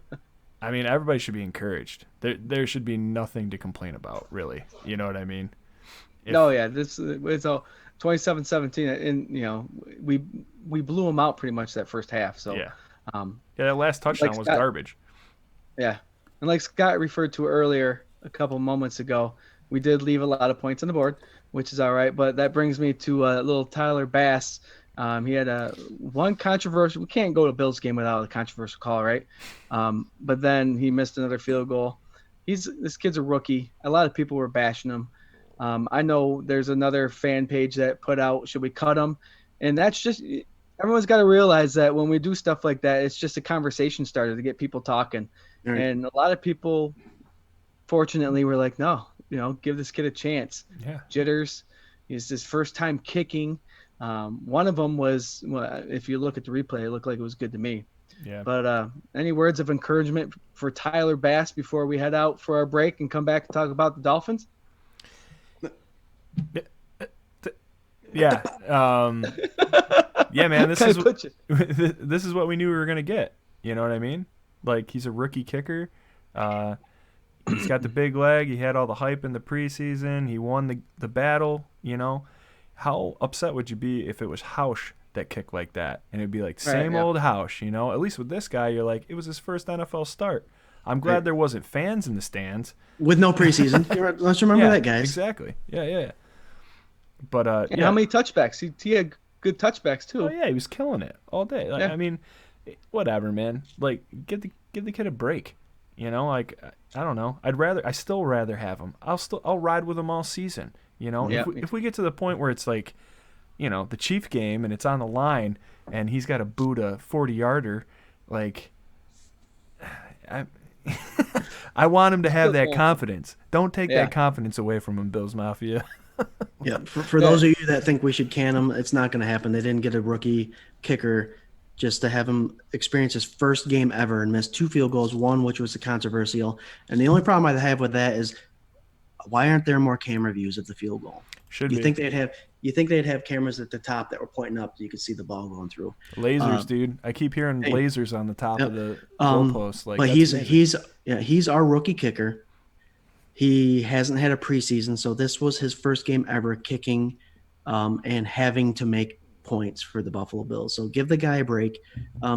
I mean, everybody should be encouraged. There should be nothing to complain about, really. You know what I mean? it's a 27-17, and we blew them out pretty much that first half. So yeah, that last touchdown was garbage. Yeah, and like Scott referred to earlier a couple moments ago, we did leave a lot of points on the board, which is all right. But that brings me to little Tyler Bass. He had one controversial. We can't go to Bills game without a controversial call, right? But then he missed another field goal. This kid's a rookie. A lot of people were bashing him. I know there's another fan page that put out, should we cut him? And that's just, everyone's got to realize that when we do stuff like that, it's just a conversation starter to get people talking. Right. And a lot of people, fortunately, were like, no, give this kid a chance. Yeah. Jitters. It's his first time kicking. One of them was, if you look at the replay, it looked like it was good to me. Yeah. But any words of encouragement for Tyler Bass before we head out for our break and come back and talk about the Dolphins? Yeah. Yeah, man. This is what we knew we were gonna get. You know what I mean? Like, he's a rookie kicker. He's got the big leg. He had all the hype in the preseason. He won the battle. How upset would you be if it was Hausch that kicked like that? And it'd be like, same old Hausch, At least with this guy, you're like, it was his first NFL start. I'm glad there wasn't fans in the stands. With no preseason. Let's remember that, guys. Exactly. Yeah. But, how many touchbacks? He had good touchbacks, too. Oh, yeah, he was killing it all day. Like, I mean, whatever, man. Like, give the kid a break. Like, I don't know. I still rather have him. I'll ride with him all season. If we get to the point where it's like, the Chief game and it's on the line and he's got to boot a 40-yarder, like I want him to have that confidence. Don't take that confidence away from him, Bills Mafia. Yeah, for those of you that think we should can him, it's not going to happen. They didn't get a rookie kicker just to have him experience his first game ever and miss 2 field goals, one which was controversial. And the only problem I have with that is why aren't there more camera views of the field goal? Should you be. think they'd have cameras at the top that were pointing up so you could see the ball going through? Lasers, dude. I keep hearing lasers on the top of the goalpost. Like, but he's our rookie kicker. He hasn't had a preseason, so this was his first game ever kicking and having to make points for the Buffalo Bills. So give the guy a break.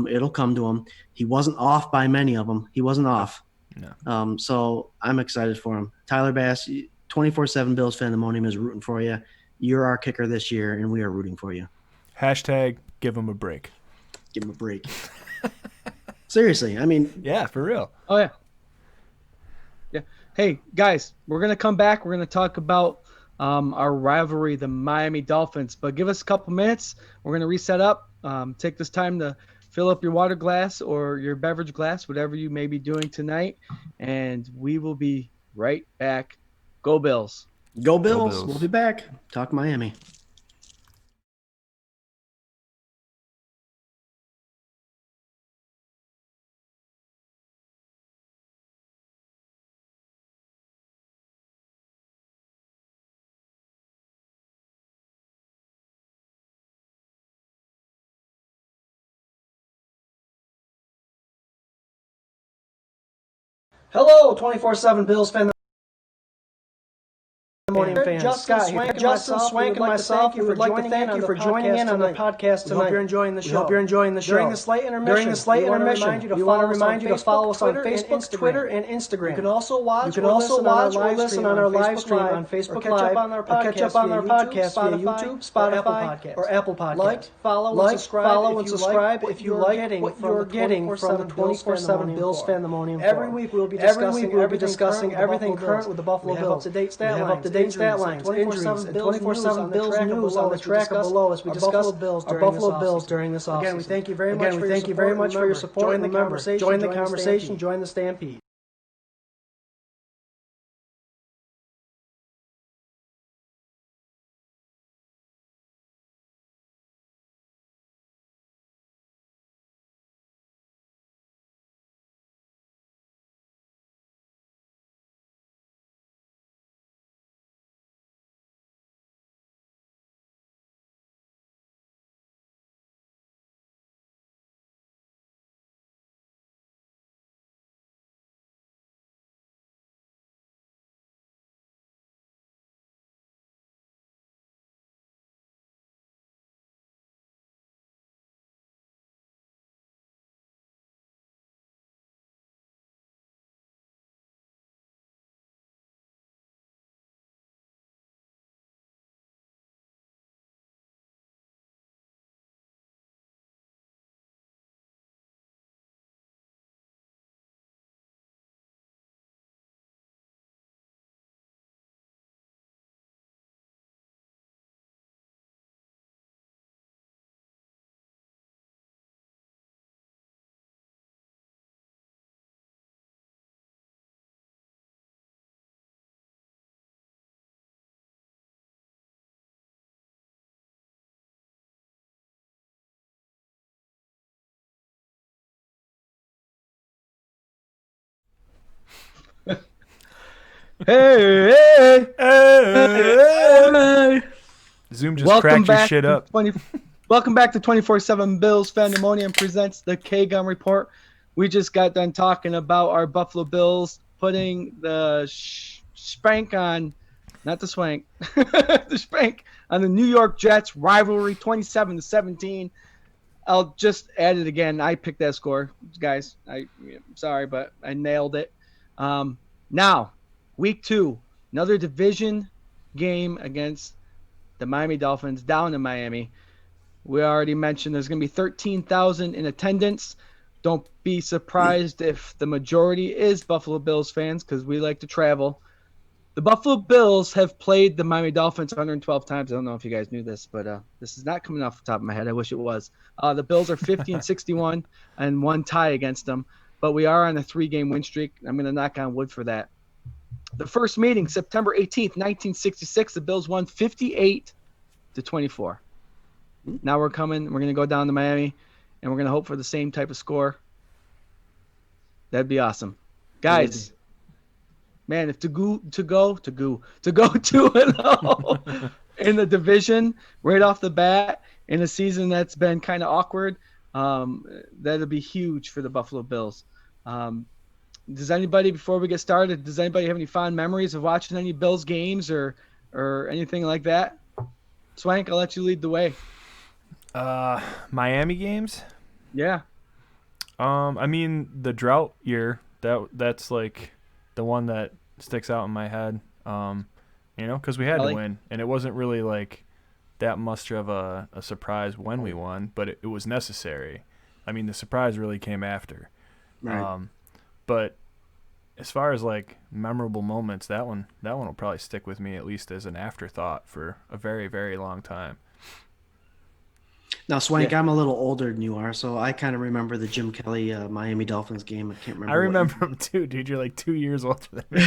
It'll come to him. He wasn't off by many of them. He wasn't off. No. So I'm excited for him. Tyler Bass, 24/7 Bills Fandemonium is rooting for you. You're our kicker this year, and we are rooting for you. Hashtag give him a break. Give him a break. Seriously, I mean. Yeah, for real. Oh, yeah. Yeah. Hey, guys, we're going to come back. We're going to talk about our rivalry, the Miami Dolphins. But give us a couple minutes. We're going to reset up. Take this time to fill up your water glass or your beverage glass, whatever you may be doing tonight. And we will be right back. Go Bills. Go Bills. We'll be back. Talk Miami. Hello, 24/7 Bills fan. Fans. Justin Swank and myself, we would like to thank you for joining in on the podcast tonight. We hope you're enjoying the show. During the slight intermission, we want to remind you to follow us on Facebook, Twitter, and Instagram. You can also watch or listen on our live stream on Facebook Live, or catch up on our podcast via YouTube, Spotify, or Apple Podcasts. Like, follow, and subscribe if you like what you're getting from the 24/7 Bills Fandemonium. Every week we'll be discussing everything current with the Buffalo Bills. We have up-to-date stat lines, injuries, and 24/7 Bills news on the tracker below as we discuss our Buffalo Bills during this offseason. Again, we thank you very much for your support. Join the conversation, join the Stampede. Hey. Zoom just cracked your shit up. Welcome back to 24/7 Bills Fandemonium presents the K-Gun Report. We just got done talking about our Buffalo Bills putting the spank on, not the swank, the spank on the New York Jets rivalry 27-17. I'll just add it again. I picked that score, guys. I'm sorry, but I nailed it. Now, week 2, another division game against the Miami Dolphins down in Miami. We already mentioned there's going to be 13,000 in attendance. Don't be surprised if the majority is Buffalo Bills fans because we like to travel. The Buffalo Bills have played the Miami Dolphins 112 times. I don't know if you guys knew this, but this is not coming off the top of my head. I wish it was. The Bills are 50 and 61 and one tie against them, but we are on a 3-game win streak. I'm going to knock on wood for that. The first meeting, September 18th, 1966, the Bills won 58-24. Now we're coming. We're going to go down to Miami, and we're going to hope for the same type of score. That'd be awesome. Guys, man, if to go 2-0 in the division right off the bat in a season that's been kind of awkward, that'll be huge for the Buffalo Bills. Does anybody, before we get started, does anybody have any fond memories of watching any Bills games or anything like that? Swank, I'll let you lead the way. Miami games? Yeah. I mean, the drought year, that's like the one that sticks out in my head. Because we had to win, and it wasn't really like that much of a surprise when we won, but it was necessary. I mean, the surprise really came after. Right. But as far as like memorable moments, that one will probably stick with me at least as an afterthought for a very, very long time. Now, Swank, I'm a little older than you are, so I kind of remember the Jim Kelly Miami Dolphins game. I can't remember. I remember him too, dude. You're like 2 years older than me.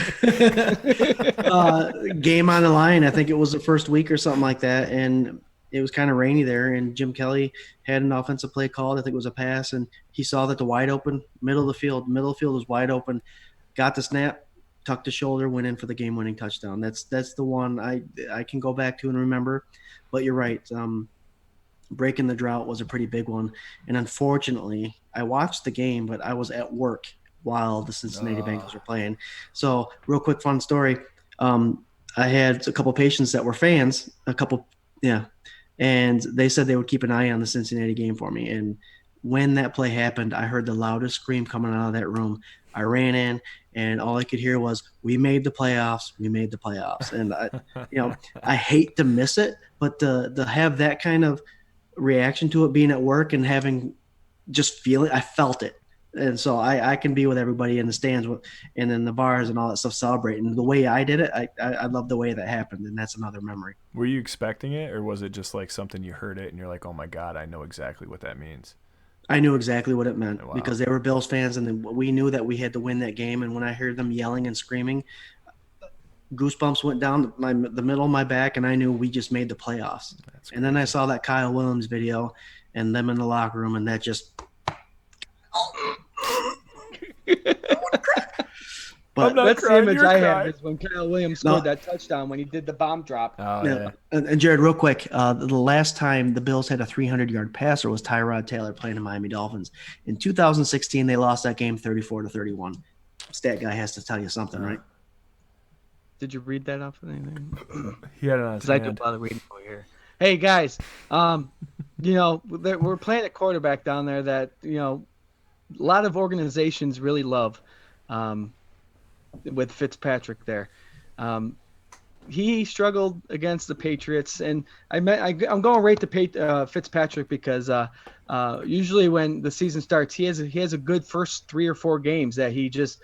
Game on the line. I think it was the first week or something like that, and it was kind of rainy there. And Jim Kelly had an offensive play called. I think it was a pass, and he saw that the wide open middle of the field was wide open. Got the snap, tucked the shoulder, went in for the game-winning touchdown. That's the one I can go back to and remember. But you're right. Breaking the drought was a pretty big one. And unfortunately, I watched the game, but I was at work while the Cincinnati Bengals were playing. So real quick, fun story. I had a couple patients that were fans, and they said they would keep an eye on the Cincinnati game for me. And when that play happened, I heard the loudest scream coming out of that room. I ran in, and all I could hear was, "We made the playoffs. We made the playoffs." And I hate to miss it, but to have that kind of reaction to it, being at work and having just feeling, I felt it. And so I can be with everybody in the stands and in the bars and all that stuff celebrating. The way I did it, I love the way that happened, and that's another memory. Were you expecting it, or was it just like something you heard it and you're like, oh my God, I know exactly what that means? I knew exactly what it meant. Wow. Because they were Bills fans, and we knew that we had to win that game. And when I heard them yelling and screaming, goosebumps went down the middle of my back, and I knew we just made the playoffs. And then I saw that Kyle Williams video and them in the locker room, and that just – but that's the image I have is when Kyle Williams scored that touchdown when he did the bomb drop. Oh, yeah. And Jared, real quick, the last time the Bills had a 300-yard passer was Tyrod Taylor playing the Miami Dolphins. In 2016, they lost that game 34-31. Stat guy has to tell you something, right? Did you read that off of anything? He had it on his hand. I do a lot of reading over here. Hey guys, we're playing a quarterback down there that a lot of organizations really love. With Fitzpatrick there, he struggled against the Patriots, and I'm going right to Fitzpatrick because usually when the season starts, he has a good first 3 or 4 games that he just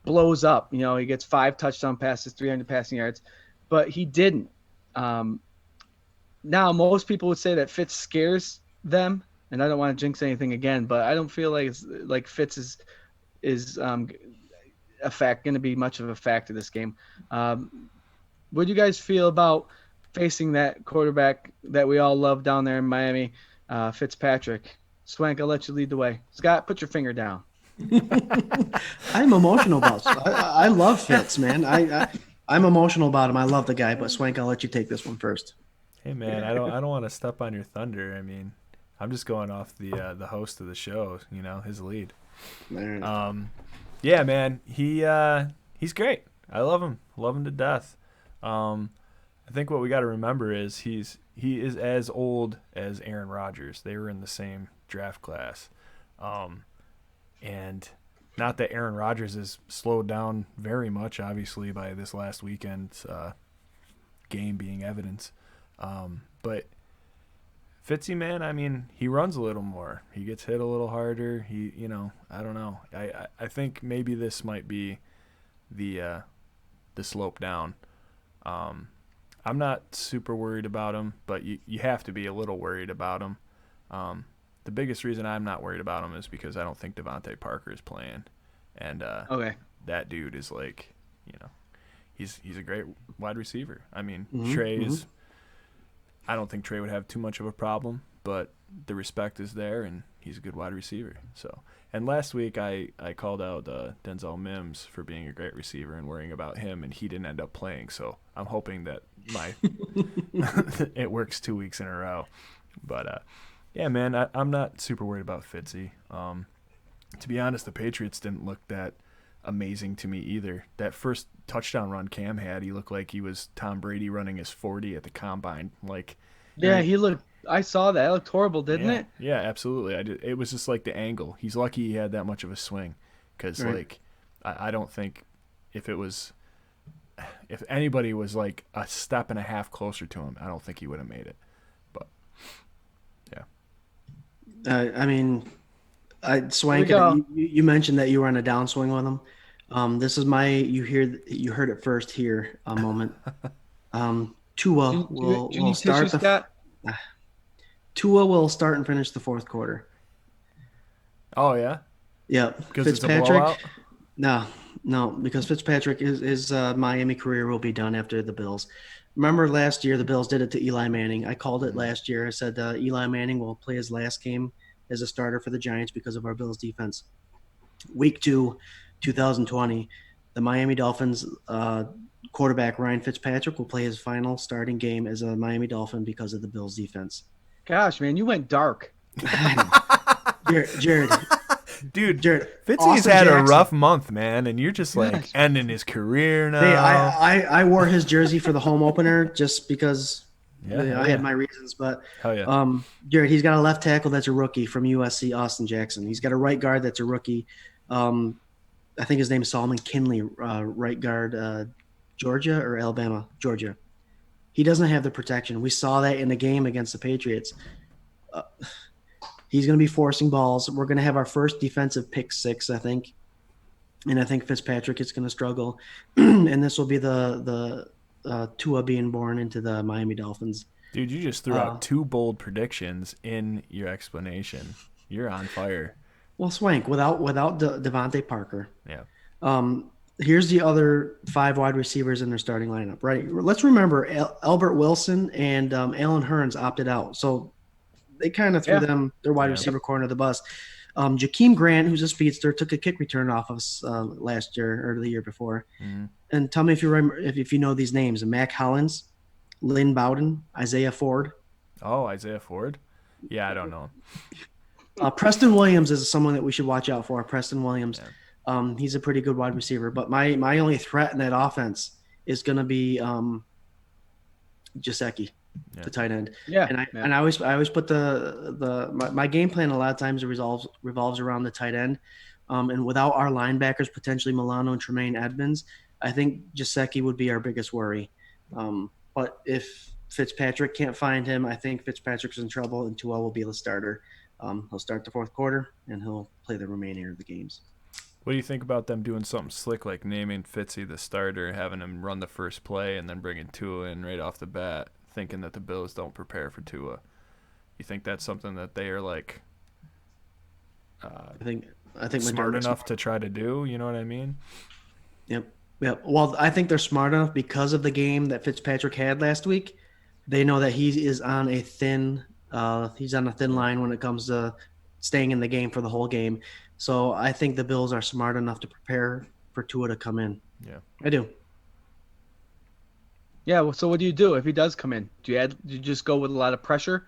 blows up. He gets 5 touchdown passes, 300 passing yards, but he didn't. Now most people would say that Fitz scares them, and I don't want to jinx anything again, but I don't feel like Fitz is going to be much of a factor this game. What do you guys feel about facing that quarterback that we all love down there in Miami, Fitzpatrick? Swank, I'll let you lead the way. Scott, put your finger down. I'm emotional about it. I love Fitz, man. I'm emotional about him. I love the guy, but Swank, I'll let you take this one first. Hey man, I don't want to step on your thunder. I mean, I'm just going off the host of the show, his lead. Yeah, man, he's great. I love him to death. I think what we got to remember is he is as old as Aaron Rodgers. They were in the same draft class, and not that Aaron Rodgers is slowed down very much, obviously, by this last weekend's game being evidence. But Fitzy, man, I mean, he runs a little more. He gets hit a little harder. I don't know. I think maybe this might be the the slope down. I'm not super worried about him, but you have to be a little worried about him. The biggest reason I'm not worried about him is because I don't think Devontae Parker is playing, and Okay. that dude is like, he's a great wide receiver. I mean, Mhm, Trey's. I don't think Trey would have too much of a problem, but the respect is there, and he's a good wide receiver. So, and last week I called out Denzel Mims for being a great receiver and worrying about him, and he didn't end up playing. So I'm hoping that it works 2 weeks in a row. But yeah, man, I'm not super worried about Fitzy. To be honest, the Patriots didn't look that amazing to me either. That first touchdown run Cam had, he looked like he was Tom Brady running his 40 at the combine. Like, Yeah, he looked. I saw that. It looked horrible, didn't yeah, it? yeah, absolutely. It was just like the angle. He's lucky he had that much of a swing, because Right. like I don't think if anybody was like a step and a half closer to him, I don't think he would have made it. But yeah, I mean, Swank, Here we go. you mentioned that you were on a downswing with him. This is my you heard it first here a moment. Tua Do you will need start tissue, Scott? Tua will start and finish the fourth quarter. oh yeah, Yep. because it's a Fitzpatrick. blowout. No, because Fitzpatrick his Miami career will be done after the Bills. Remember last year the Bills did it to Eli Manning. I called it last year. I said Eli Manning will play his last game as a starter for the Giants because of our Bills defense. Week 2, 2020, the Miami Dolphins quarterback Ryan Fitzpatrick will play his final starting game as a Miami Dolphin because of the Bills defense. Gosh, man, you went dark. Jared, Dude, Jared, Fitzy's Austin had a Jackson. rough month, man, and you're just like Yes. ending his career now. Hey, I wore his jersey for the home opener just because Yeah, hell I yeah. had my reasons. But Hell yeah. Jared, he's got a left tackle that's a rookie from USC, Austin Jackson. He's got a right guard that's a rookie. I think his name is Solomon Kinley, right guard, Georgia or Alabama, Georgia. He doesn't have the protection. We saw that in the game against the Patriots. He's going to be forcing balls. We're going to have our first defensive pick 6, I think. And I think Fitzpatrick is going to struggle. And this will be the Tua being born into the Miami Dolphins. Dude, you just threw out 2 bold predictions in your explanation. You're on fire. Well, Swank, without Devontae Parker. Yeah. Here's the other 5 wide receivers in their starting lineup, right? Let's remember Albert Wilson and Alan Hearns opted out. So they kind of threw their wide receiver core under the bus. Jakeem Grant, who's a speedster, took a kick return off of us last year or the year before. Mm-hmm. And tell me if you remember, if you know these names: Mac Hollins, Lynn Bowden, Isaiah Ford. Oh, Isaiah Ford? Yeah, I don't know. Preston Williams is someone that we should watch out for. Preston Williams, he's a pretty good wide receiver. But my only threat in that offense is going to be Gesicki, the tight end. Yeah. And I always put my game plan a lot of times revolves around the tight end. And without our linebackers, potentially Milano and Tremaine Edmonds, I think Gesicki would be our biggest worry. But if Fitzpatrick can't find him, I think Fitzpatrick's in trouble, and Tua will be the starter. He'll start the fourth quarter, and he'll play the remainder of the games. What do you think about them doing something slick like naming Fitzy the starter, having him run the first play, and then bringing Tua in right off the bat, thinking that the Bills don't prepare for Tua? You think that's something that they are like I think smart enough to try to do? You know what I mean? Yep. Well, I think they're smart enough because of the game that Fitzpatrick had last week. They know that he is on a thin line when it comes to staying in the game for the whole game. So I think the Bills are smart enough to prepare for Tua to come in. Yeah, I do. Yeah. Well, so what do you do if he does come in? Do you just go with a lot of pressure?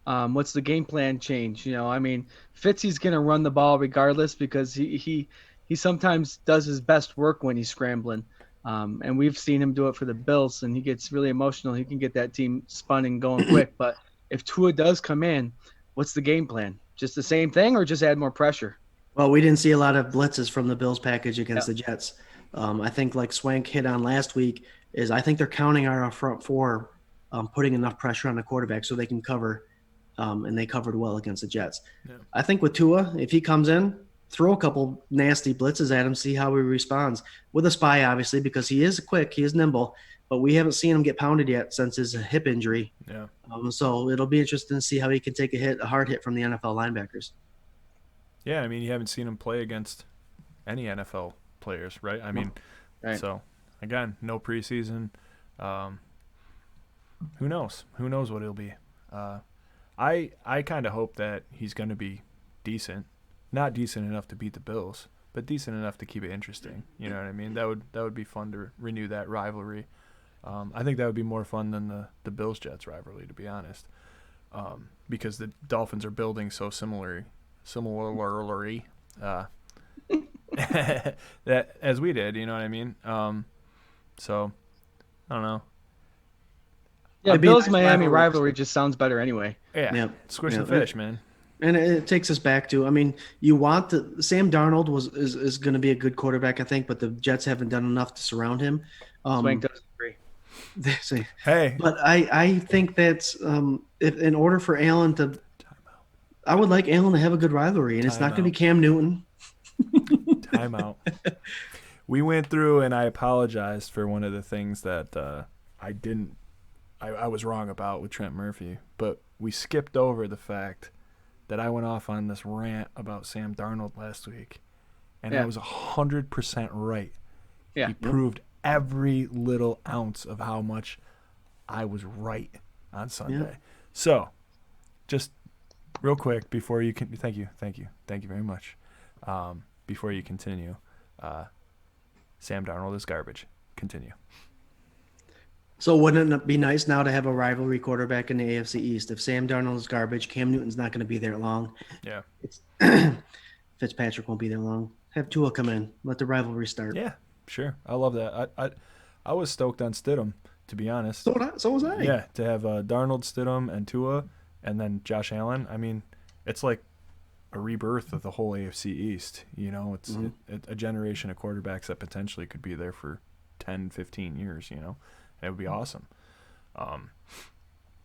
What's the game plan change? I mean, Fitzy's going to run the ball regardless because he sometimes does his best work when he's scrambling. And we've seen him do it for the Bills, and he gets really emotional. He can get that team spun and going quick. But if Tua does come in, what's the game plan? Just the same thing or just add more pressure? Well, we didn't see a lot of blitzes from the Bills package against the Jets. I think like Swank hit on last week is I think they're counting our front four putting enough pressure on the quarterback so they can cover, and they covered well against the Jets. Yeah. I think with Tua, if he comes in, throw a couple nasty blitzes at him, see how he responds with a spy, obviously, because he is quick, he is nimble, but we haven't seen him get pounded yet since his hip injury. Yeah. So it'll be interesting to see how he can take a hard hit from the NFL linebackers. Yeah, I mean, you haven't seen him play against any NFL players, right? I mean, Right. so again, no preseason. Who knows? Who knows what he'll be? I kind of hope that he's going to be decent, not decent enough to beat the Bills, but decent enough to keep it interesting. You know what I mean? That would be fun to renew that rivalry. I think that would be more fun than the Bills Jets rivalry, to be honest, because the Dolphins are building so similarly. That as we did, you know what I mean? So I don't know. Yeah, It'd be a Bills nice Miami rivalry. rivalry just sounds better anyway. Yeah, Yep. squish Yep. the fish, man. And it takes us back to, I mean, you want Sam Darnold is going to be a good quarterback, I think, but the Jets haven't done enough to surround him. Swank doesn't agree. Hey, But I think that if in order for Allen to, I would like Allen to have a good rivalry, and it's not going to be Cam Newton. timeout. We went through, and I apologized for one of the things that I was wrong about with Trent Murphy, but we skipped over the fact that I went off on this rant about Sam Darnold last week, and I was 100% right. Yeah. He proved every little ounce of how much I was right on Sunday. Yeah. So, just real quick before you can, thank you very much. Before you continue, Sam Darnold is garbage. Continue. So wouldn't it be nice now to have a rivalry quarterback in the AFC East? If Sam Darnold is garbage, Cam Newton's not going to be there long. Yeah. Fitzpatrick won't be there long. Have Tua come in. Let the rivalry start. Yeah, sure. I love that. I was stoked on Stidham, to be honest. So was I. Yeah, to have Darnold, Stidham, and Tua, and then Josh Allen. I mean, it's like a rebirth of the whole AFC East. You know, it's a generation of quarterbacks that potentially could be there for 10, 15 years, you know. It would be awesome.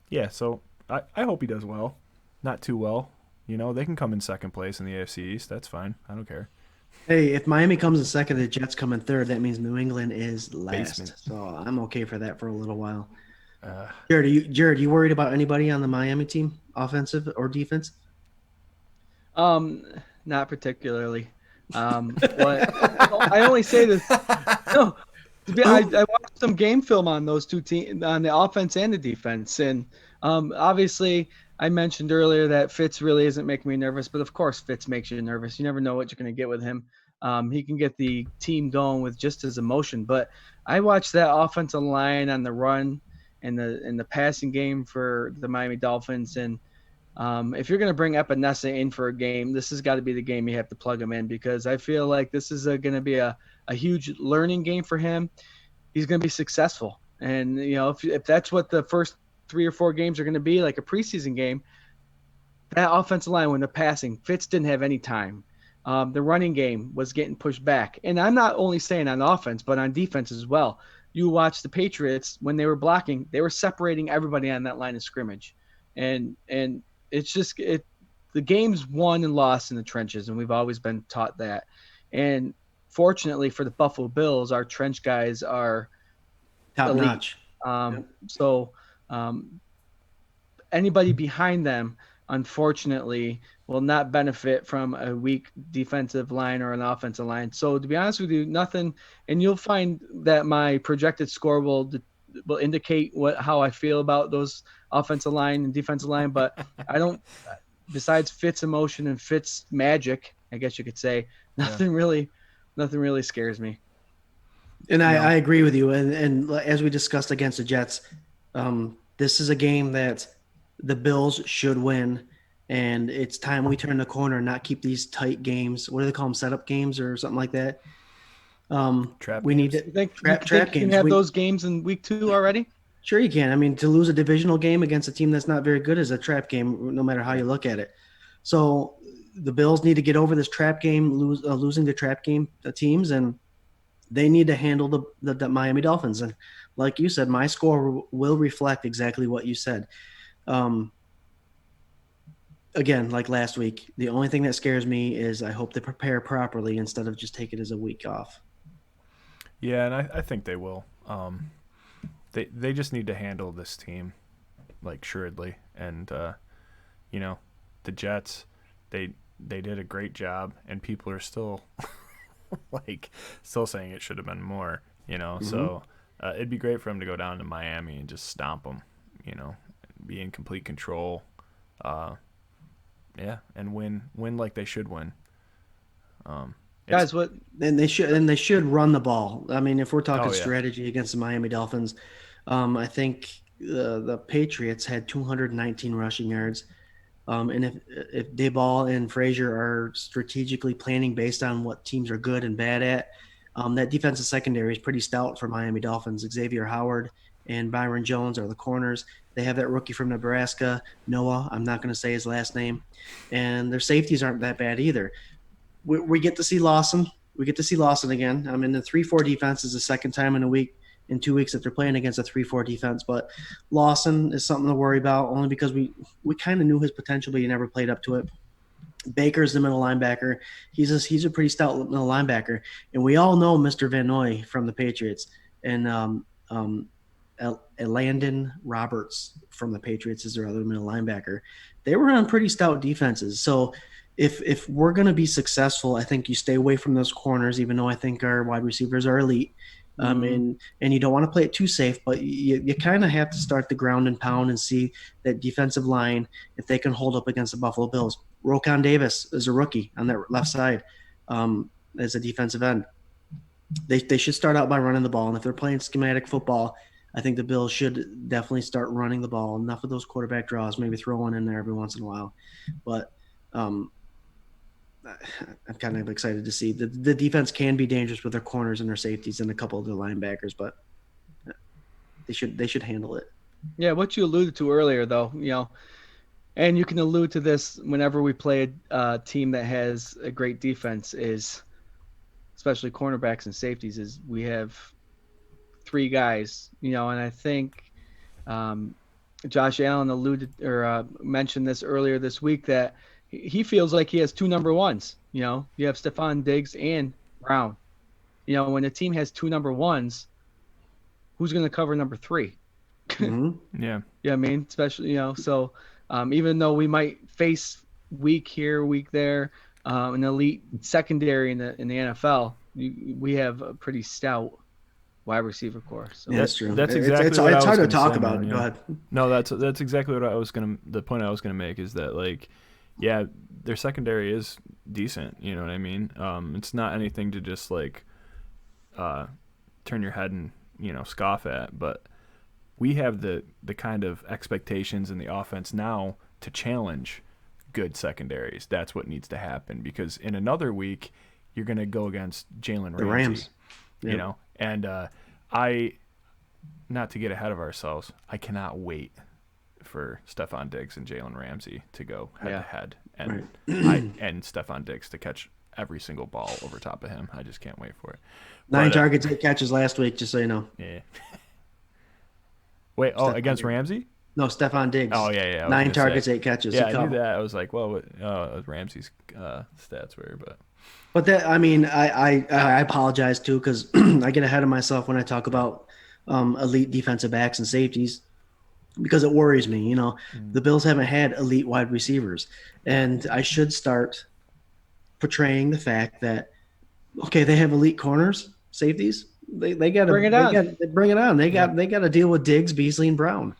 Yeah, so I hope he does well. Not too well. You know, they can come in second place in the AFC East. That's fine. I don't care. Hey, if Miami comes in second, the Jets come in third. That means New England is last. Basement. So I'm okay for that for a little while. Jared, you worried about anybody on the Miami team, offensive or defense? Not particularly. But I only say this. No, I watched some game film on those two teams, on the offense and the defense, and obviously I mentioned earlier that Fitz really isn't making me nervous, but of course Fitz makes you nervous. You never know what you're going to get with him. He can get the team going with just his emotion, but I watched that offensive line on the run and the passing game for the Miami Dolphins, and if you're going to bring Epinesa in for a game, this has got to be the game you have to plug him in, because I feel like this is going to be a huge learning game for him. He's going to be successful. And, you know, if that's what the first 3 or 4 games are going to be, like a preseason game, that offensive line, when they're passing, Fitz didn't have any time. The running game was getting pushed back. And I'm not only saying on offense, but on defense as well. You watch the Patriots, when they were blocking, they were separating everybody on that line of scrimmage. And it's just the game's won and lost in the trenches, and we've always been taught that. And fortunately for the Buffalo Bills, our trench guys are Top elite. notch. So anybody behind them, unfortunately, will not benefit from a weak defensive line or an offensive line. So to be honest with you, nothing. And you'll find that my projected score will indicate how I feel about those offensive line and defensive line. But I don't. Besides Fitz emotion and Fitz magic, I guess you could say, nothing really scares me. And I agree with you. And as we discussed against the Jets, this is a game that the Bills should win. And it's time we turn the corner and not keep these tight games. What do they call them? Setup games or something like that? Trap we games. need to You think trap you games. can have those games in week 2 already? Sure you can. I mean, to lose a divisional game against a team that's not very good is a trap game, no matter how you look at it. So the Bills need to get over this trap game, losing the trap game teams, and they need to handle the Miami Dolphins. And like you said, my score will reflect exactly what you said. again, like last week, the only thing that scares me is I hope they prepare properly instead of just take it as a week off. Yeah, and I think they will. They just need to handle this team like shrewdly, and you know, the Jets, they did a great job, and people are still still saying it should have been more. So it'd be great for them to go down to Miami and just stomp them. Be in complete control. Yeah, and win like they should win. Guys, what? And they should run the ball. I mean, if we're talking Oh, yeah. strategy against the Miami Dolphins, I think the Patriots had 219 rushing yards. And if Dayball and Frazier are strategically planning based on what teams are good and bad at, that defensive secondary is pretty stout for Miami Dolphins. Xavier Howard and Byron Jones are the corners. They have that rookie from Nebraska, Noah. I'm not going to say his last name. And their safeties aren't that bad either. We get to see Lawson. We get to see Lawson again. I mean, the 3-4 defense is the second time in 2 weeks that they're playing against a 3-4 defense. But Lawson is something to worry about only because we kind of knew his potential, but he never played up to it. Baker's the middle linebacker. He's a pretty stout middle linebacker. And we all know Mr. Van Noy from the Patriots. And Landon Roberts from the Patriots is their other middle linebacker. They were on pretty stout defenses. So if we're going to be successful, I think you stay away from those corners, even though I think our wide receivers are elite. And you don't want to play it too safe, but you kind of have to start the ground and pound and see that defensive line, if they can hold up against the Buffalo Bills. Rokon Davis is a rookie on that left side as a defensive end. They should start out by running the ball. And if they're playing schematic football, I think the Bills should definitely start running the ball. Enough of those quarterback draws, maybe throw one in there every once in a while. But I'm kind of excited to see the defense can be dangerous with their corners and their safeties and a couple of the linebackers, but they should handle it. Yeah, what you alluded to earlier, though, and you can allude to this whenever we play a team that has a great defense, is especially cornerbacks and safeties, is we have three guys, and I think Josh Allen alluded or mentioned this earlier this week that he feels like he has two number ones. You have Stephon Diggs and Brown. When a team has two number ones, who's going to cover number three? Mm-hmm. Yeah. Yeah, I mean, especially, so even though we might face week here, week there, an elite secondary in the NFL, we have a pretty stout wide receiver core. So. Yeah, that's true. That's exactly it's what I was hard to gonna talk say, about. man, Go yeah. ahead. No, that's exactly what the point I was gonna make is that yeah, their secondary is decent. You know what I mean? It's not anything to just turn your head and scoff at, but we have the kind of expectations in the offense now to challenge good secondaries. That's what needs to happen, because in another week you're going to go against Jalen Ramsey. The Rams. Yep. And not to get ahead of ourselves, I cannot wait for Stephon Diggs and Jalen Ramsey to go head to head, and and Stephon Diggs to catch every single ball over top of him. I just can't wait for it. 9 targets, 8 catches last week, just so you know. Yeah. Wait, Stephon against Diggs. Ramsey? No, Stephon Diggs. Oh, yeah. 9 targets, 8 catches. Yeah, I knew that. I was like, well, what Ramsey's stats were, But that, I mean, I apologize too, because I get ahead of myself when I talk about elite defensive backs and safeties, because it worries me. The Bills haven't had elite wide receivers, and I should start portraying the fact that, okay, they have elite corners, safeties. They got to bring it on. They got to deal with Diggs, Beasley, and Brown.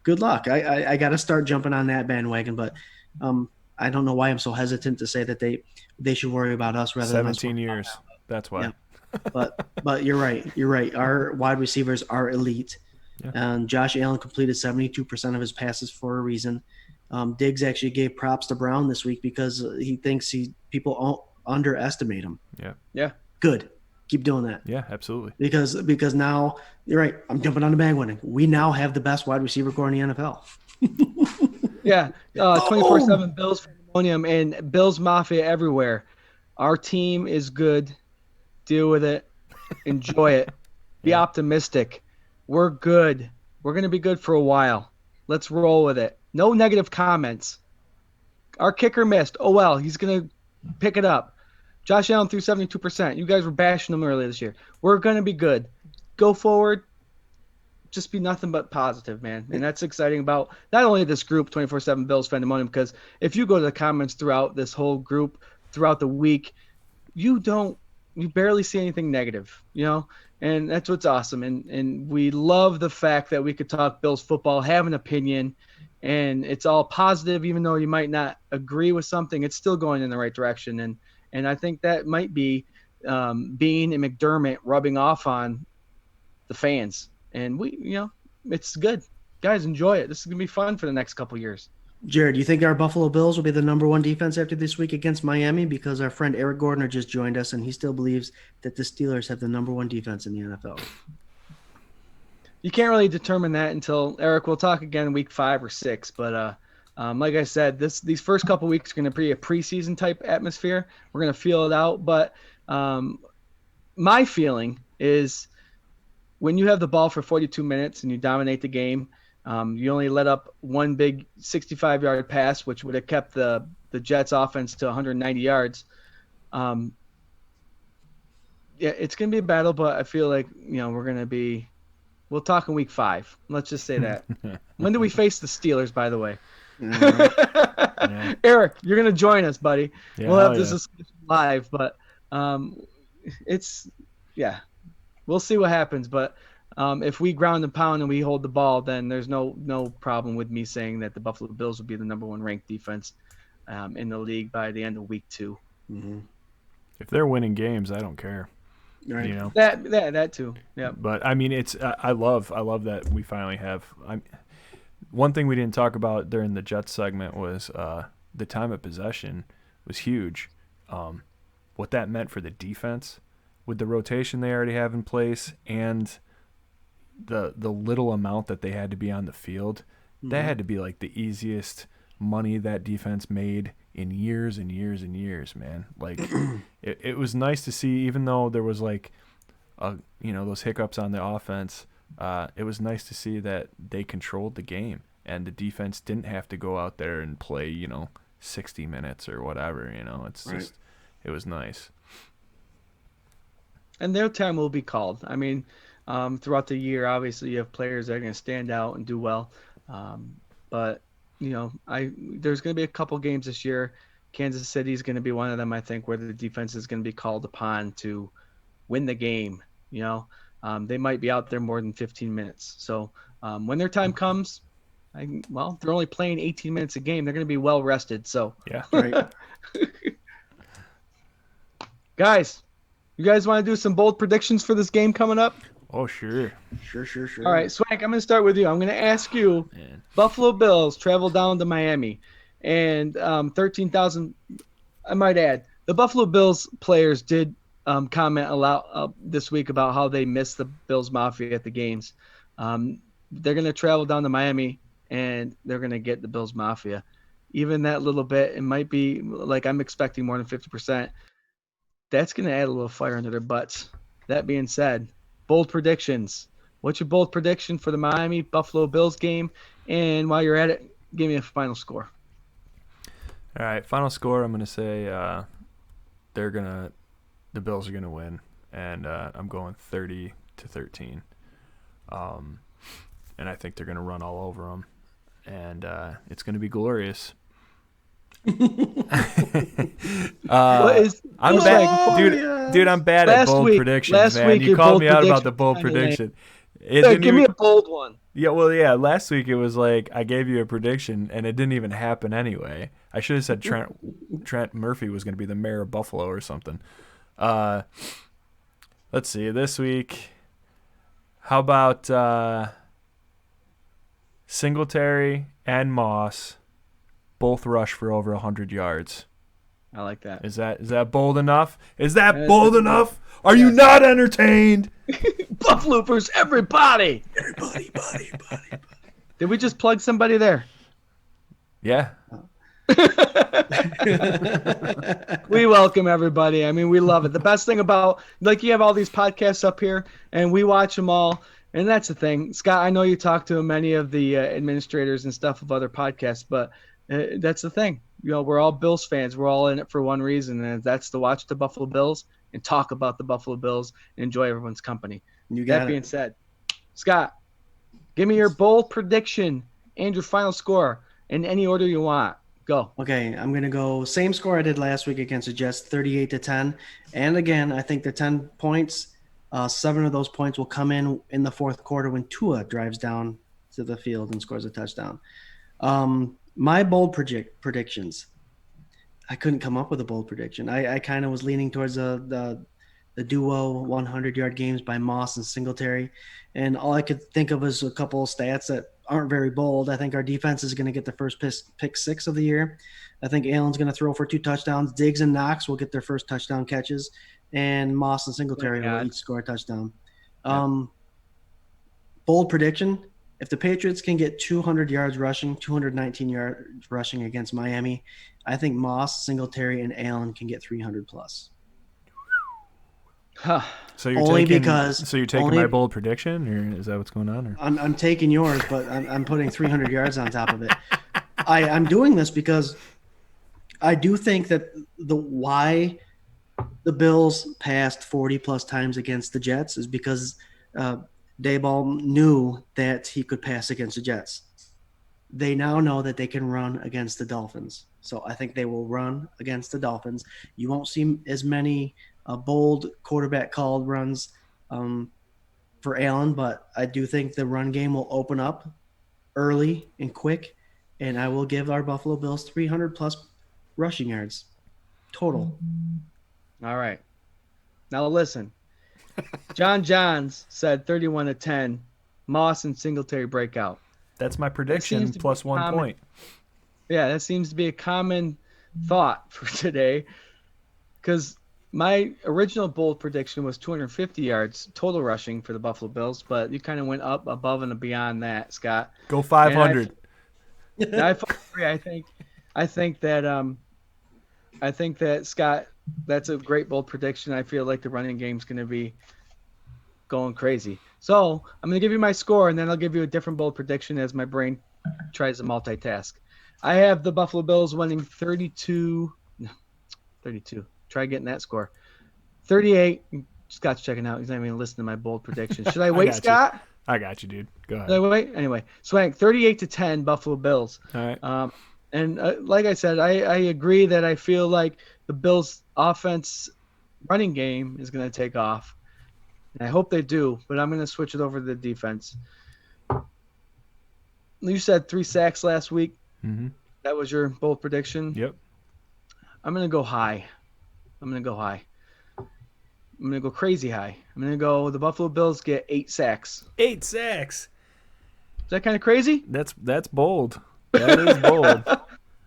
Good luck. I got to start jumping on that bandwagon, but I don't know why I'm so hesitant to say that they should worry about us rather 17 than years. That's why. Yeah. But you're right. Our wide receivers are elite. Yeah. And Josh Allen completed 72% of his passes for a reason. Diggs actually gave props to Brown this week because he thinks people underestimate him. Yeah. Yeah. Good. Keep doing that. Yeah, absolutely. Because now you're right. I'm jumping on the bandwagon. We now have the best wide receiver core in the NFL. Yeah. 24/7 Bills Pandemonium and Bills Mafia everywhere. Our team is good. Deal with it. Enjoy it. Be optimistic. We're good. We're going to be good for a while. Let's roll with it. No negative comments. Our kicker missed. Oh, well, he's going to pick it up. Josh Allen threw 72%. You guys were bashing him earlier this year. We're going to be good. Go forward. Just be nothing but positive, man. And that's exciting about not only this group, 24/7 Bills Fandemonium, because if you go to the comments throughout this whole group, throughout the week, you barely see anything negative, and that's what's awesome. And we love the fact that we could talk Bills football, have an opinion, and it's all positive, even though you might not agree with something, it's still going in the right direction. And I think that might be Bean and McDermott rubbing off on the fans. And it's good. Guys, enjoy it. This is going to be fun for the next couple years. Jared, do you think our Buffalo Bills will be the number one defense after this week against Miami? Because our friend Eric Gordner just joined us, and he still believes that the Steelers have the number one defense in the NFL. You can't really determine that until Eric. We'll talk again week 5 or 6. But like I said, these first couple weeks are going to be a preseason type atmosphere. We're going to feel it out. But my feeling is when you have the ball for 42 minutes and you dominate the game, you only let up one big 65-yard pass, which would have kept the Jets offense to 190 yards. Yeah, it's going to be a battle, but I feel like, we're going to be – we'll talk in week 5. Let's just say that. When do we face the Steelers, by the way? Yeah. Eric, you're going to join us, buddy. Yeah, we'll have this discussion live, but we'll see what happens. But if we ground and pound and we hold the ball, then there's no problem with me saying that the Buffalo Bills will be the number one ranked defense in the league by the end of week 2. Mm-hmm. If they're winning games, I don't care. Right. That too. Yeah. But I mean, I love that we finally have. One thing we didn't talk about during the Jets segment was the time of possession was huge. What that meant for the defense with the rotation they already have in place and the little amount that they had to be on the field, that had to be like the easiest money that defense made in years and years and years, man. Like it was nice to see, even though there was like those hiccups on the offense, it was nice to see that they controlled the game and the defense didn't have to go out there and play 60 minutes or whatever. It's right. just, it was nice. And their time will be called. I mean, throughout the year, obviously you have players that are going to stand out and do well. But there's going to be a couple games this year. Kansas City is going to be one of them, I think, where the defense is going to be called upon to win the game. They might be out there more than 15 minutes. So when their time comes, they're only playing 18 minutes a game. They're going to be well rested. So Yeah. Right. Guys, you guys want to do some bold predictions for this game coming up? Oh, sure. Sure. All right, Swank, I'm going to start with you. I'm going to ask you, Man. Buffalo Bills travel down to Miami, and 13,000, I might add, the Buffalo Bills players did comment a lot this week about how they miss the Bills Mafia at the games. They're going to travel down to Miami, and they're going to get the Bills Mafia. Even that little bit, it might be like I'm expecting more than 50%. That's going to add a little fire under their butts. That being said, bold predictions. What's your bold prediction for the Miami Buffalo Bills game? And while you're at it, give me a final score. All right, final score. I'm going to say the Bills are going to win, and I'm going 30-13. And I think they're going to run all over them, and it's going to be glorious. I'm bad, dude. I'm bad at bold predictions, man. You called me out about the bold prediction. Give me a bold one. Yeah, well, yeah. Last week it was like I gave you a prediction and it didn't even happen anyway. I should have said Trent Murphy was going to be the mayor of Buffalo or something. Let's see. This week, how about Singletary and Moss both rush for over 100 yards? I like that. Is that bold enough? Is that bold enough? Are you not entertained? Buffaloopers, everybody. Everybody, buddy. Did we just plug somebody there? Yeah. We welcome everybody. I mean, we love it. The best thing about, like, you have all these podcasts up here, and we watch them all, and that's the thing. Scott, I know you talk to many of the administrators and stuff of other podcasts, but that's the thing. we're all Bills fans. We're all in it for one reason, and that's to watch the Buffalo Bills and talk about the Buffalo Bills and enjoy everyone's company. You That got being it. said, Scott, give me your bold prediction and your final score in any order you want. Go. Okay, I'm gonna go same score I did last week against the Jets, 38-10. And again, I think the 10 points, 7 of those points will come in the fourth quarter when Tua drives down to the field and scores a touchdown. My bold predictions. I couldn't come up with a bold prediction. I kind of was leaning towards the duo 100-yard games by Moss and Singletary, and all I could think of was a couple of stats that aren't very bold. I think our defense is going to get the first pick 6 of the year. I think Allen's going to throw for 2 touchdowns. Diggs and Knox will get their first touchdown catches, and Moss and Singletary will each score a touchdown. Bold prediction. If the Patriots can get 200 yards rushing, 219 yards rushing against Miami, I think Moss, Singletary, and Allen can get 300 plus. Huh. So you're Only taking, because- so you're taking only- my bold prediction, or is that what's going on? Or? I'm taking yours, but I'm putting 300 yards on top of it. I'm doing this because I do think that why the Bills passed 40 plus times against the Jets is because Dayball knew that he could pass against the Jets. They now know that they can run against the Dolphins. So I think they will run against the Dolphins. You won't see as many bold quarterback called runs for Allen, but I do think the run game will open up early and quick, and I will give our Buffalo Bills 300 plus rushing yards total. All right. Now listen. John Johns said 31-10. Moss and Singletary breakout. That's my prediction seems to plus be 1 common. point. Yeah, that seems to be a common thought for today. Because my original bold prediction was 250 yards total rushing for the Buffalo Bills, but you kind of went up above and beyond that, Scott. Go 500. I agree. I think that Scott, that's a great bold prediction. I feel like the running game's going to be going crazy. So I'm going to give you my score, and then I'll give you a different bold prediction as my brain tries to multitask. I have the Buffalo Bills winning 32. Try getting that score. 38. Scott's checking out. He's not even listening to my bold prediction. Should I wait, got you. Scott? I got you, dude. Go ahead. Should I wait? Anyway, Swank, 38-10 Buffalo Bills. All right. And like I said, I agree that I feel like the Bills' offense running game is going to take off. And I hope they do, but I'm going to switch it over to the defense. You said 3 sacks last week. Mm-hmm. That was your bold prediction? Yep. I'm going to go high. I'm going to go crazy high. I'm going to go the Buffalo Bills get 8 sacks. 8 sacks. Is that kind of crazy? That's bold. That is bold.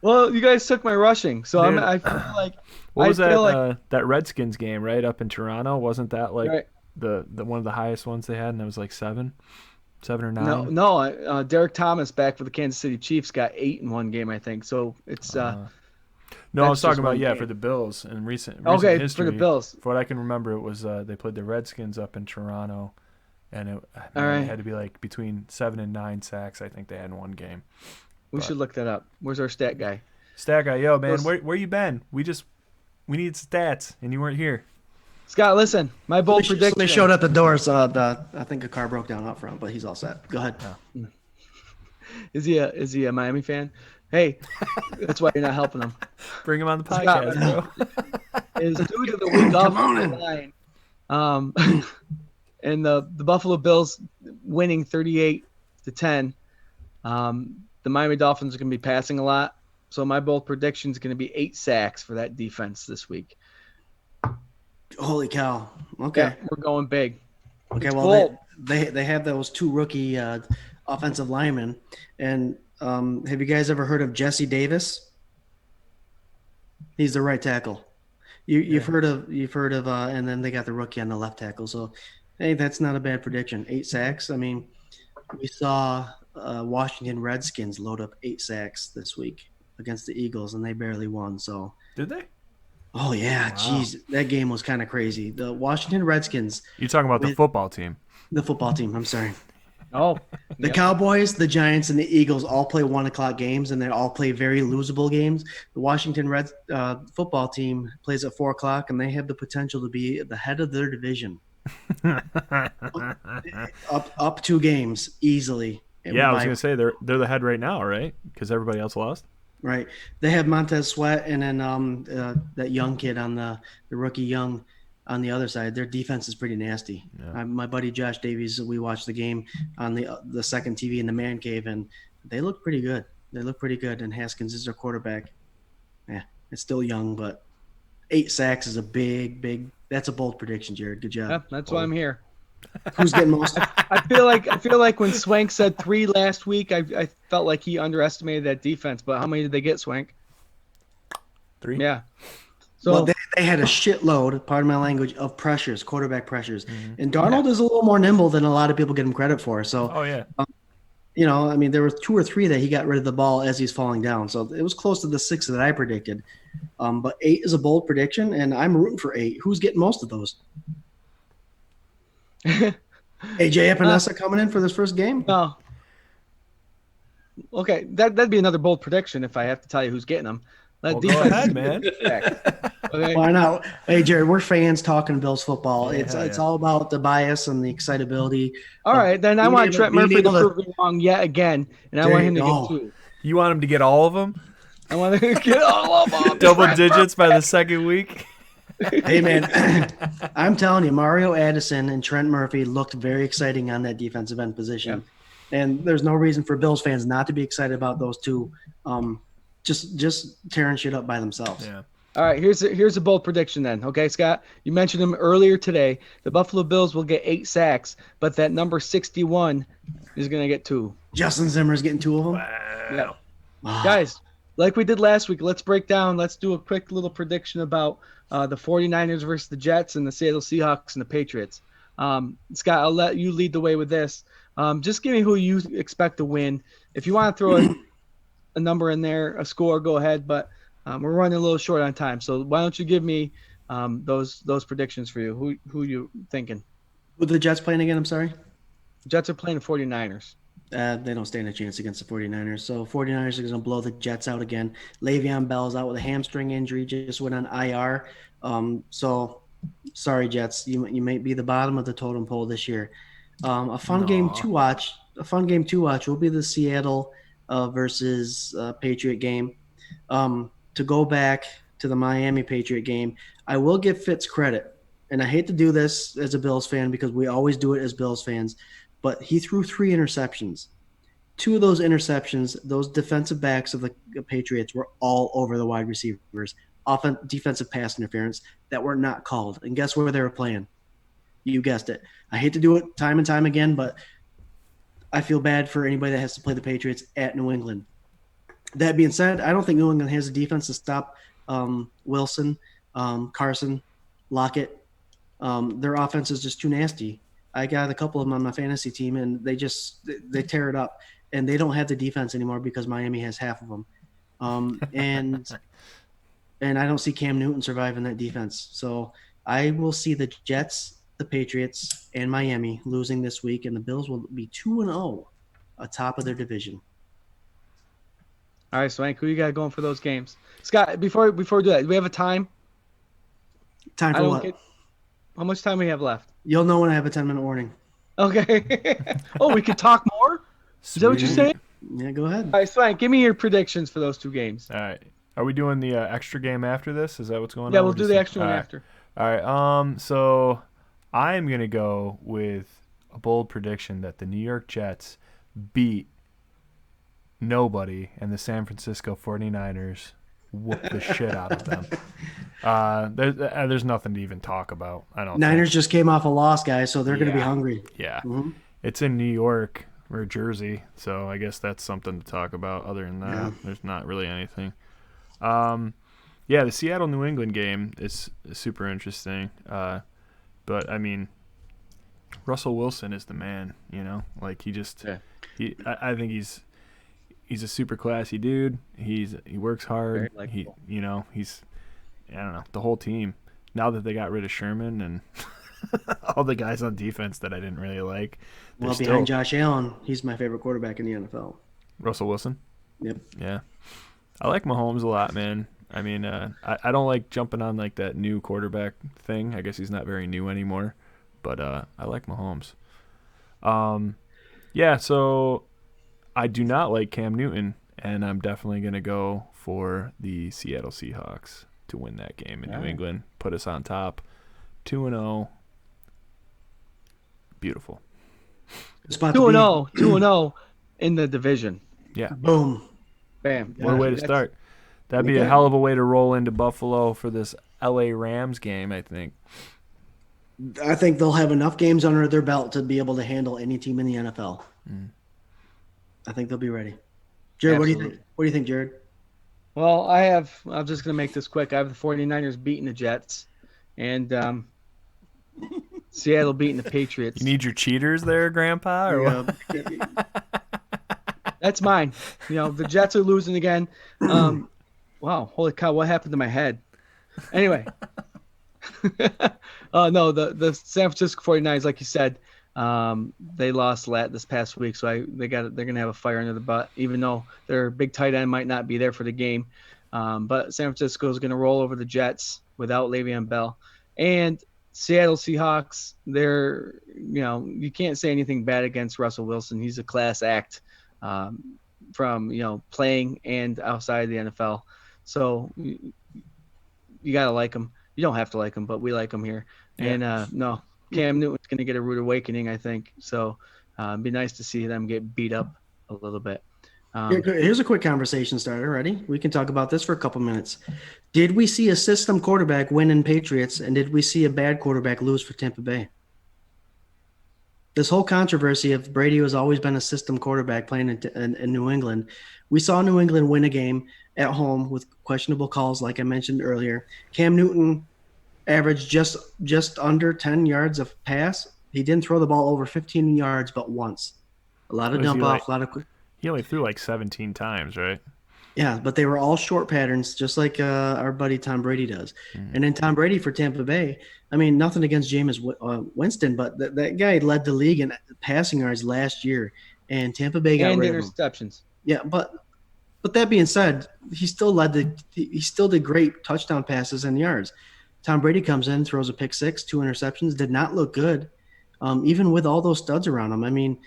Well, you guys took my rushing, so Dude. I feel like What was I feel that Redskins game right up in Toronto? Wasn't that like Right. the one of the highest ones they had, and it was like 7 or 9? No. Derek Thomas back for the Kansas City Chiefs got 8 in one game, I think. So it's No, I was that's talking just about one game. for the Bills in recent okay history. for the Bills. For what I can remember, it was they played the Redskins up in Toronto, and it right. had to be like between 7 and 9 sacks. I think they had in one game. We should look that up. Where's our stat guy? Stat guy, yo man, Those- where you been? We need stats, and you weren't here. Scott, listen, my bold prediction. Somebody showed at the door, so I think a car broke down up front, but he's all set. Go ahead. Is he a Miami fan? Hey, that's why you're not helping him. Bring him on the Scott, podcast, bro. Is due to the week offensive line. And the Buffalo Bills winning 38-10. The Miami Dolphins are going to be passing a lot. So my bold prediction is going to be 8 sacks for that defense this week. Holy cow. Okay. Yeah, we're going big. Okay, It's well, bold. they have those 2 rookie offensive linemen. And have you guys ever heard of Jesse Davis? He's the right tackle. You've heard of and then they got the rookie on the left tackle. So, hey, that's not a bad prediction. 8 sacks. I mean, we saw Washington Redskins load up 8 sacks this week against the Eagles, and they barely won. So, Did they? oh yeah, Wow. geez, that game was kind of crazy. The Washington Redskins, You're talking about the football team. the football team. I'm sorry. Oh, The yep. Cowboys, the Giants, and the Eagles all play 1 o'clock games, and they all play very losable games. The Washington Reds football team plays at 4 o'clock, and they have the potential to be the head of their division. Up 2 games easily. Yeah, I was gonna say they're the head right now, right? Because everybody else lost. Right. They have Montez Sweat and then that young kid on the rookie Young on the other side. Their defense is pretty nasty. Yeah. My buddy Josh Davies, we watched the game on the second TV in the man cave, and they look pretty good. They look pretty good, and Haskins is their quarterback. Yeah, it's still young, but 8 sacks is a big. That's a bold prediction, Jared. Good job. Yep, that's why I'm here. Who's getting most? I feel like when Swank said 3 last week, I felt like he underestimated that defense. But how many did they get, Swank? 3. Yeah. So Well, they had a shitload, pardon my language, of pressures, quarterback pressures. Mm-hmm. And Darnold is a little more nimble than a lot of people give him credit for. So, Oh yeah. I mean, there were 2 or 3 that he got rid of the ball as he's falling down. So it was close to the 6 that I predicted. But 8 is a bold prediction, and I'm rooting for 8. Who's getting most of those? AJ Epinesa coming in for this first game? no. Okay, that'd be another bold prediction if I have to tell you who's getting them. That Well, go ahead, man. Okay. Why not? Hey, Jared, we're fans talking Bills football. Yeah, It's all about the bias and the excitability. All right, then I being want able- Trent being Murphy to able to- prove me wrong yet again, and I There want you him to go. get 2. You want him to get all of them? I want to get all of them. Double digits by the second week? Hey, man, I'm telling you, Mario Addison and Trent Murphy looked very exciting on that defensive end position. And there's no reason for Bills fans not to be excited about those two just tearing shit up by themselves. Yeah. All right, here's a bold prediction then. Okay, Scott, you mentioned him earlier today. The Buffalo Bills will get 8 sacks, but that number 61 is going to get 2. Justin Zimmer's getting 2 of them. Yeah. Wow. Guys, like we did last week, let's do a quick little prediction about the 49ers versus the Jets and the Seattle Seahawks and the Patriots. Scott, I'll let you lead the way with this. Just give me who you expect to win. If you want to throw a number in there, a score, go ahead. But we're running a little short on time, so why don't you give me those predictions for you? Who you thinking? Who are the Jets playing again? I'm sorry. Jets are playing the 49ers. They don't stand a chance against the 49ers. So 49ers are going to blow the Jets out again. Le'Veon Bell's out with a hamstring injury, just went on IR. So sorry, Jets. You might be the bottom of the totem pole this year. A fun game to watch will be the Seattle versus Patriot game. To go back to the Miami Patriot game, I will give Fitz credit. And I hate to do this as a Bills fan because we always do it as Bills fans, but he threw 3 interceptions. 2 of those interceptions, those defensive backs of the Patriots were all over the wide receivers. Often defensive pass interference that were not called. And guess where they were playing? You guessed it. I hate to do it time and time again, but I feel bad for anybody that has to play the Patriots at New England. That being said, I don't think New England has a defense to stop Wilson, Carson, Lockett. Their offense is just too nasty. I got a couple of them on my fantasy team, and they tear it up. And they don't have the defense anymore because Miami has half of them. And I don't see Cam Newton surviving that defense. So I will see the Jets, the Patriots, and Miami losing this week, and the Bills will be 2-0 atop of their division. All right, Swank, who you got going for those games? Scott, before we do that, do we have a time? Time for what? How much time we have left? You'll know when I have a 10-minute warning. Okay. Oh, we could talk more? Is that what you're saying? Yeah, go ahead. All right, Swank, give me your predictions for those 2 games. All right. Are we doing the extra game after this? Is that what's going on? Yeah, we'll do the extra one all right. after. All right. So I'm gonna go with a bold prediction that the New York Jets beat nobody and the San Francisco 49ers whoop the shit out of them. There's nothing to even talk about. I don't. Niners just came off a loss, guys, so they're going to be hungry. Yeah. Mhm. It's in New York or Jersey, so I guess that's something to talk about. Other than that, there's not really anything. Yeah, the Seattle New England game is super interesting. But I mean, Russell Wilson is the man. You know, like I think he's a super classy dude. He works hard. He's I don't know, the whole team. Now that they got rid of Sherman and All the guys on defense that I didn't really like. They're Well, still behind Josh Allen, he's my favorite quarterback in the NFL. Russell Wilson. Yep. Yeah. I like Mahomes a lot, man. I mean, I don't like jumping on like that new quarterback thing. I guess he's not very new anymore, but I like Mahomes. Yeah, so I do not like Cam Newton, and I'm definitely going to go for the Seattle Seahawks to win that game in New England, put us on top, 2-0. Beautiful. Spot 2-0, 2-0 in the division. Yeah. Boom. Bam. What a way to start. That'd be a hell of a way to roll into Buffalo for this LA Rams game, I think. I think they'll have enough games under their belt to be able to handle any team in the NFL. I think they'll be ready. Jared, what do you think? What do you think, Jared? Well, I'm just going to make this quick. I have the 49ers beating the Jets and Seattle beating the Patriots. You need your cheaters there, Grandpa? Or what? That's mine. The Jets are losing again. Wow, holy cow, what happened to my head? Anyway. No, the San Francisco 49ers, like you said, they lost this past week, so they're going to have a fire under the butt, even though their big tight end might not be there for the game. But San Francisco is going to roll over the Jets without Le'Veon Bell. And Seattle Seahawks, you can't say anything bad against Russell Wilson. He's a class act from playing and outside the NFL. So you got to like him. You don't have to like him, but we like him here. Yeah. And no, Cam Newton's going to get a rude awakening, I think. So it'd be nice to see them get beat up a little bit. Here's a quick conversation starter. Ready? We can talk about this for a couple minutes. Did we see a system quarterback win in Patriots, and did we see a bad quarterback lose for Tampa Bay? This whole controversy of Brady has always been a system quarterback playing in New England. We saw New England win a game at home with questionable calls, like I mentioned earlier. Cam Newton averaged just under 10 yards of pass. He didn't throw the ball over 15 yards but once. A lot of dump off, a lot of. He only threw like 17 times, right? Yeah, but they were all short patterns, just like our buddy Tom Brady does. And then Tom Brady for Tampa Bay, I mean, nothing against Jameis Winston, but that guy led the league in passing yards last year, and Tampa Bay got rid of him. Interceptions. Yeah, but that being said, he still did great touchdown passes and yards. Tom Brady comes in, throws a pick six, 2 interceptions, did not look good, even with all those studs around him. I mean,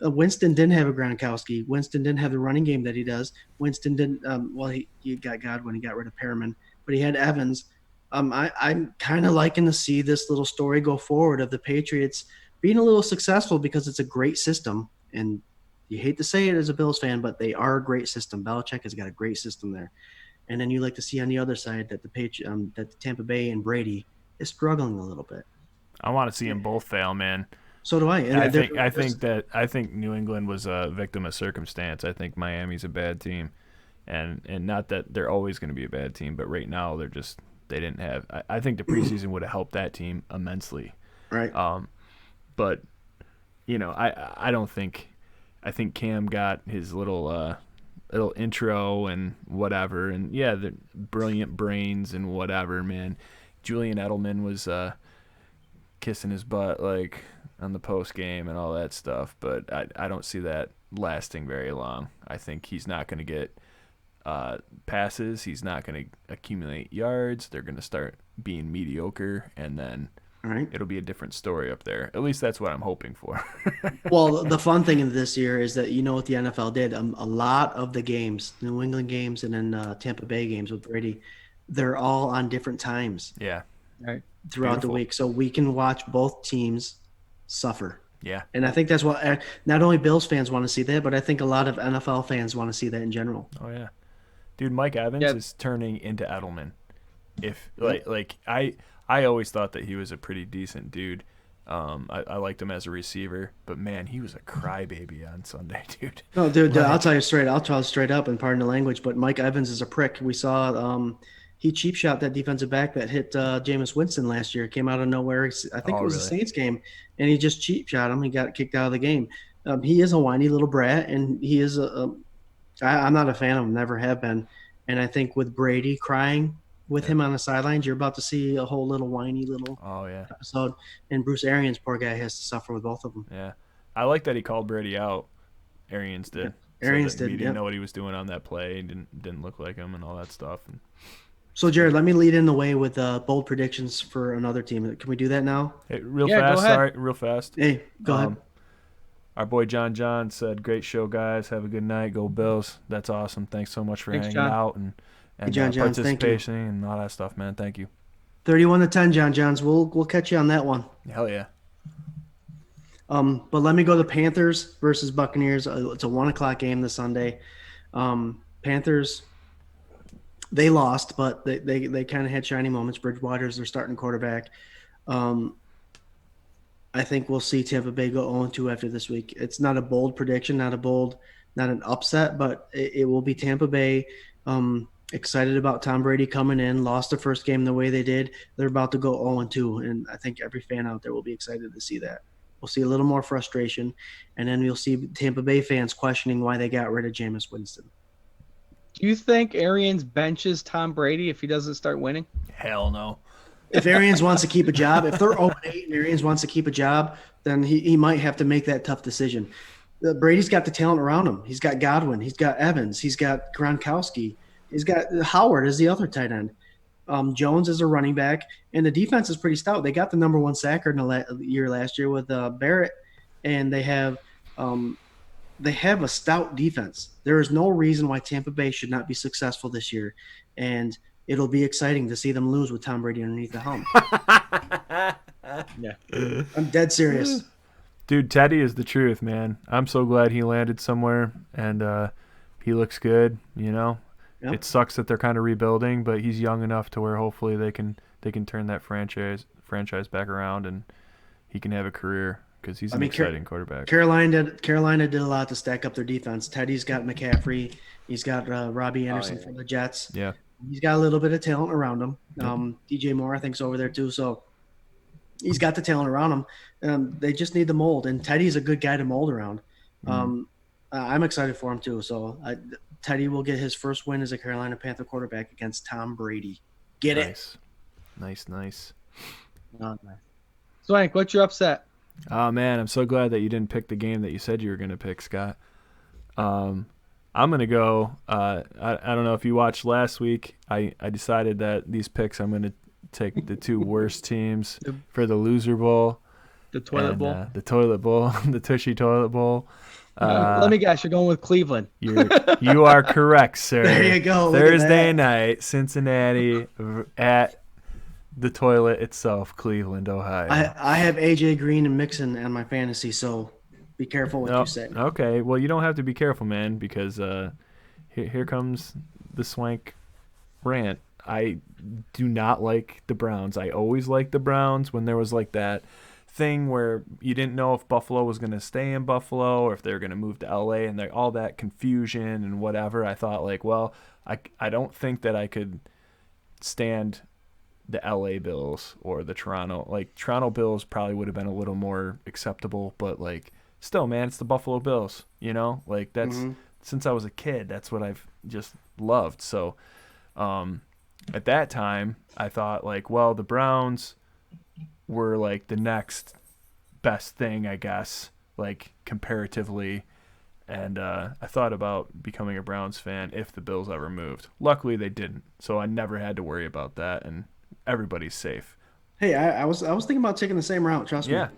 Winston didn't have a Gronkowski. Winston didn't have the running game that he does. Winston didn't. He got Godwin. He got rid of Perriman, but he had Evans. I'm kind of liking to see this little story go forward of the Patriots being a little successful because it's a great system. And you hate to say it as a Bills fan, but they are a great system. Belichick has got a great system there. And then you like to see on the other side that that Tampa Bay and Brady is struggling a little bit. I want to see them both fail, man. So do I. And I think New England was a victim of circumstance. I think Miami's a bad team, and not that they're always going to be a bad team, but right now they didn't have. I think the preseason would have helped that team immensely. Right. But I don't think. I think Cam got his little intro and whatever, and yeah, the brilliant brains and whatever, man. Julian Edelman was kissing his butt like on the post game and all that stuff, but I don't see that lasting very long. I think he's not going to get passes. He's not going to accumulate yards. They're going to start being mediocre, and then it'll be a different story up there. At least that's what I'm hoping for. Well, the fun thing in this year is that what the NFL did. A lot of the games, New England games and then Tampa Bay games with Brady, they're all on different times. Yeah. Right. Throughout the week, so we can watch both teams suffer. Yeah. And I think that's what not only Bills fans want to see that, but I think a lot of NFL fans want to see that in general. Oh yeah, dude, Mike Evans is turning into Edelman. If I always thought that he was a pretty decent dude. I liked him as a receiver, but man, he was a crybaby on Sunday, dude. No, dude, I'll tell you straight up, and pardon the language, but Mike Evans is a prick. We saw he cheap shot that defensive back that hit Jameis Winston last year. Came out of nowhere. I think it was a Saints game, and he just cheap shot him. He got kicked out of the game. He is a whiny little brat, and he is I'm not a fan of him, never have been. And I think with Brady crying, with him on the sidelines, you're about to see a whole little whiny little Oh yeah, episode. And Bruce Arians, poor guy, has to suffer with both of them. yeah. I like that he called Brady out. Arians did. Arians Said that did, he didn't yep. know what he was doing on that play. Didn't look like him and all that stuff. And So, Jared, let me lead in the way with bold predictions for another team. Can we do that now? hey, real Yeah, go fast. ahead. Sorry, real fast. Hey, go ahead. Our boy John said, "Great show, guys. Have a good night. Go Bills." That's awesome. Thanks so much for Thanks, hanging John. out and John, thank you. participation and all that stuff, man. Thank you. 31-10, John Johns. We'll catch you on that one. Hell yeah. But let me go to Panthers versus Buccaneers. It's a 1:00 game this Sunday. Panthers, they lost, but they kind of had shiny moments. Bridgewater's their starting quarterback. I think we'll see Tampa Bay go 0-2 after this week. It's not a bold prediction, not an upset, but it will be Tampa Bay. Excited about Tom Brady coming in, lost the first game the way they did. They're about to go 0-2, and I think every fan out there will be excited to see that. We'll see a little more frustration, and then you'll see Tampa Bay fans questioning why they got rid of Jameis Winston. Do you think Arians benches Tom Brady if he doesn't start winning? Hell no. If Arians wants to keep a job, if they're 0-8 and Arians wants to keep a job, then he might have to make that tough decision. Brady's got the talent around him. He's got Godwin. He's got Evans. He's got Gronkowski. He's got Howard as the other tight end. Jones is a running back, and the defense is pretty stout. They got the number one sacker in the year last year with Barrett, and they have a stout defense. There is no reason why Tampa Bay should not be successful this year, and it'll be exciting to see them lose with Tom Brady underneath the helm. Yeah. I'm dead serious. Dude, Teddy is the truth, man. I'm so glad he landed somewhere, and he looks good, you know. Yep. It sucks that they're kind of rebuilding, but he's young enough to where hopefully they can turn that franchise back around and he can have a career because he's an exciting quarterback. Carolina did a lot to stack up their defense. Teddy's got McCaffrey. He's got Robbie Anderson from the Jets. Yeah. He's got a little bit of talent around him. DJ Moore, I think, is over there too. So he's got the talent around him. They just need the mold, and Teddy's a good guy to mold around. I'm excited for him too. So Teddy will get his first win as a Carolina Panther quarterback against Tom Brady. Get it? Nice. Swank, what's your upset? Oh man, I'm so glad that you didn't pick the game that you said you were gonna pick, Scott. I'm gonna go. I don't know if you watched last week. I decided that these picks I'm gonna take the two worst teams for the loser bowl. The toilet bowl. The toilet bowl. The Tushy toilet bowl. Let me guess, you're going with Cleveland. You are correct, sir. There you go. Thursday night, Cincinnati at the toilet itself, Cleveland, Ohio. I have AJ Green and Mixon on my fantasy, so be careful what you say. Okay, well, you don't have to be careful, man, because here comes the Swank rant. I do not like the Browns. I always liked the Browns when there was like that thing where you didn't know if Buffalo was going to stay in Buffalo or if they were going to move to LA and all that confusion and whatever. I thought like, well, I don't think that I could stand the LA Bills or the Toronto Bills probably would have been a little more acceptable, but like still, man, it's the Buffalo Bills, you know, like that's since I was a kid, that's what I've just loved. So, at that time I thought like, well, the Browns were like the next best thing, I guess, like comparatively. And I thought about becoming a Browns fan if the Bills ever moved. Luckily they didn't. So I never had to worry about that and everybody's safe. Hey, I was thinking about taking the same route, trust me. Yeah.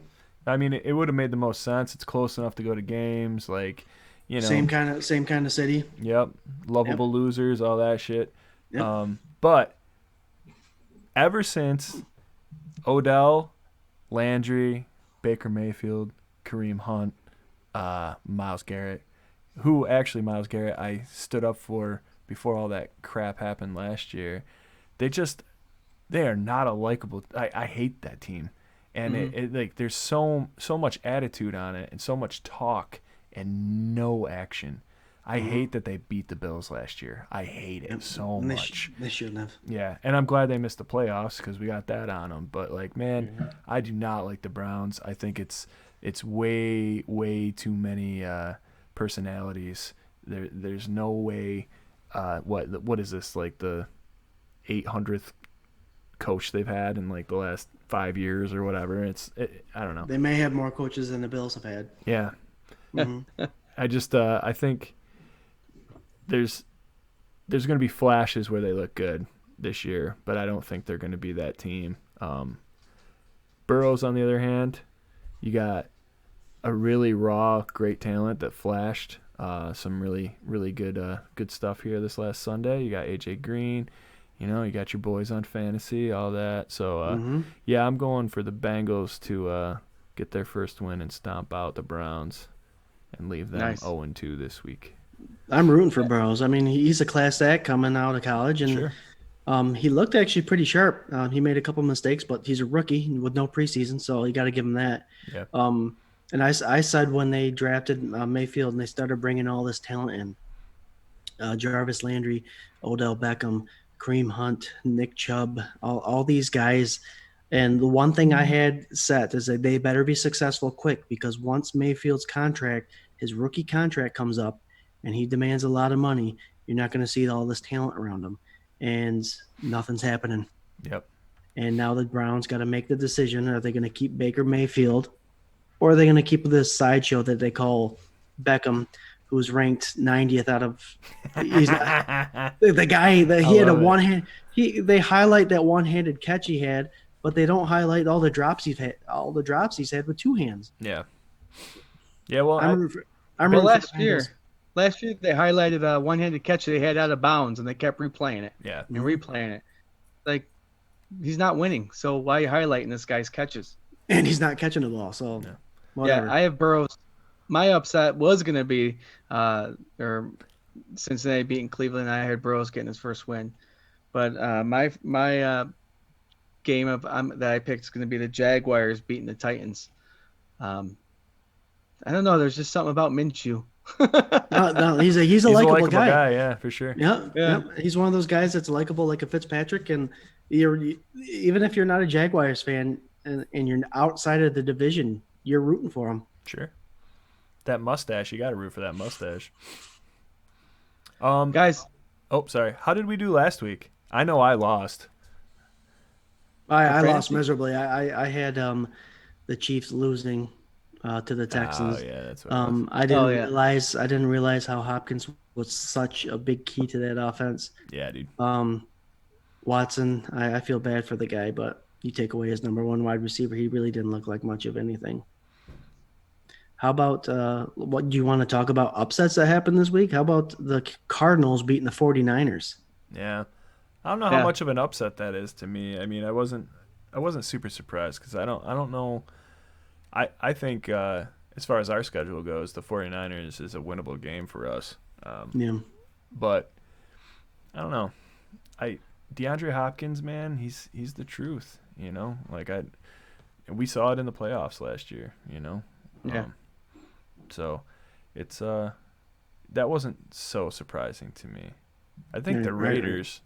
I mean, it would have made the most sense. It's close enough to go to games, like, you know. Same kind of city. Yep. Lovable losers, all that shit. Yep. But ever since Odell, Landry, Baker Mayfield, Kareem Hunt, Myles Garrett, Myles Garrett I stood up for before all that crap happened last year. They are not a likable. I hate that team, and it like there's so much attitude on it and so much talk and no action. I hate that they beat the Bills last year. I hate it so much. They shouldn't have. Yeah, and I'm glad they missed the playoffs because we got that on them. But like, man, I do not like the Browns. I think it's way too many personalities. There's no way. What is this, like the 800th coach they've had in like the last 5 years or whatever. I don't know. They may have more coaches than the Bills have had. Yeah. Mhm. I think there's going to be flashes where they look good this year, but I don't think they're going to be that team. Burrows, on the other hand, you got a really raw, great talent that flashed some really, really good stuff here this last Sunday. You got AJ Green, you got your boys on fantasy, all that. So yeah, I'm going for the Bengals to get their first win and stomp out the Browns and leave them Nice. 0-2 this week. I'm rooting for Burrows. I mean, he's a class act coming out of college, and Sure. he looked actually pretty sharp. He made a couple mistakes, but he's a rookie with no preseason, so you got to give him that. Yeah. And I said when they drafted Mayfield and they started bringing all this talent in, Jarvis Landry, Odell Beckham, Kareem Hunt, Nick Chubb, all these guys. And the one thing I had set is that they better be successful quick, because once Mayfield's contract, his rookie contract comes up and he demands a lot of money, you're not going to see all this talent around him. And nothing's happening. Yep. And now the Browns got to make the decision. Are they going to keep Baker Mayfield, or are they going to keep this sideshow that they call Beckham, who's ranked 90th out of he's not, the guy that he had a one hand. They highlight that one-handed catch he had, but they don't highlight all the drops he's had. All the drops he's had with two hands. Yeah. Yeah. Well, I'm But rooting last for the year Bengals. they highlighted a one-handed catch they had out of bounds, and they kept replaying it yeah. and replaying it. Like, he's not winning, so why are you highlighting this guy's catches? And he's not catching the ball, so Yeah. whatever. Yeah, I have Burrows. My upset was going to be or Cincinnati beating Cleveland. I had Burrows getting his first win. But my game that I picked is going to be the Jaguars beating the Titans. I don't know. There's just something about Minshew. No, he's a likable guy. Yeah, for sure. Yeah. He's one of those guys that's likable, like a Fitzpatrick. And even if you're not a Jaguars fan and you're outside of the division, you're rooting for him. Sure. That mustache, you got to root for that mustache. Guys, Oh, sorry. How did we do last week? I know I lost. I lost miserably. I had the Chiefs losing to the Texans. Oh, yeah, that's what it was. I didn't realize how Hopkins was such a big key to that offense. Yeah, dude. Watson, I feel bad for the guy, but you take away his number one wide receiver, he really didn't look like much of anything. How about what do you want to talk about upsets that happened this week? How about the Cardinals beating the 49ers? Yeah. I don't know how much of an upset that is to me. I mean, I wasn't super surprised because I don't know. I think as far as our schedule goes, the 49ers is a winnable game for us. Yeah. But I don't know. DeAndre Hopkins, man, he's the truth, Like we saw it in the playoffs last year, Yeah. So it's that wasn't so surprising to me. I think the Raiders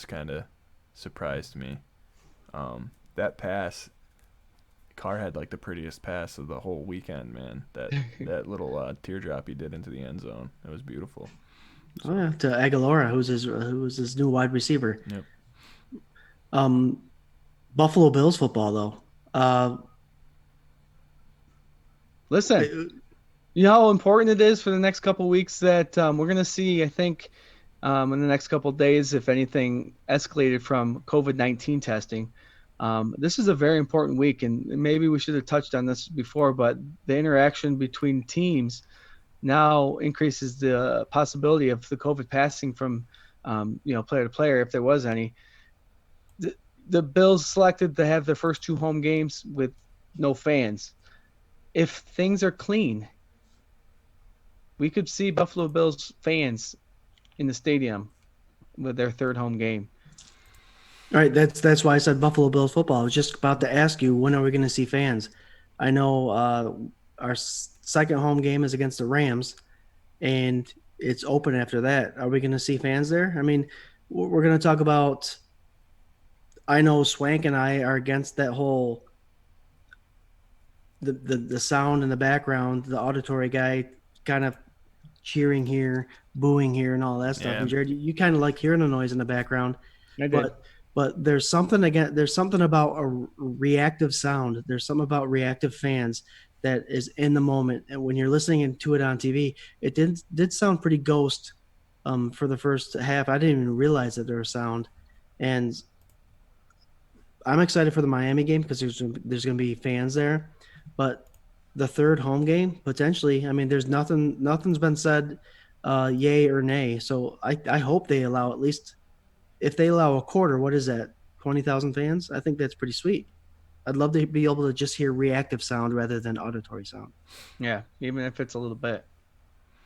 kind of surprised me. That pass, Carr had like the prettiest pass of the whole weekend, man. That little teardrop he did into the end zone. It was beautiful. So. Oh yeah, to Aguilera, who's his new wide receiver. Yep. Buffalo Bills football though. listen, you know how important it is for the next couple of weeks that we're going to see, I think, in the next couple of days, if anything escalated from COVID-19 testing. This is a very important week, and maybe we should have touched on this before, but the interaction between teams now increases the possibility of the COVID passing from player to player, if there was any. The Bills selected to have their first two home games with no fans. If things are clean, we could see Buffalo Bills fans in the stadium with their third home game. All right, that's why I said Buffalo Bills football. I was just about to ask you, when are we going to see fans? I know our second home game is against the Rams, and it's open after that. Are we going to see fans there? I mean, we're going to talk about – I know Swank and I are against that whole the sound in the background, the auditory guy kind of cheering here, booing here, and all that stuff. Yeah. And Jared, you kind of like hearing the noise in the background. I did. But there's something about a reactive sound. There's something about reactive fans that is in the moment. And when you're listening to it on TV, it did sound pretty Ghost for the first half. I didn't even realize that there was sound. And I'm excited for the Miami game because there's going to be fans there. But the third home game, potentially, I mean, there's nothing's been said yay or nay. So I hope they allow at least, if they allow a quarter, what is that, 20,000 fans? I think that's pretty sweet. I'd love to be able to just hear reactive sound rather than auditory sound. Yeah, even if it's a little bit.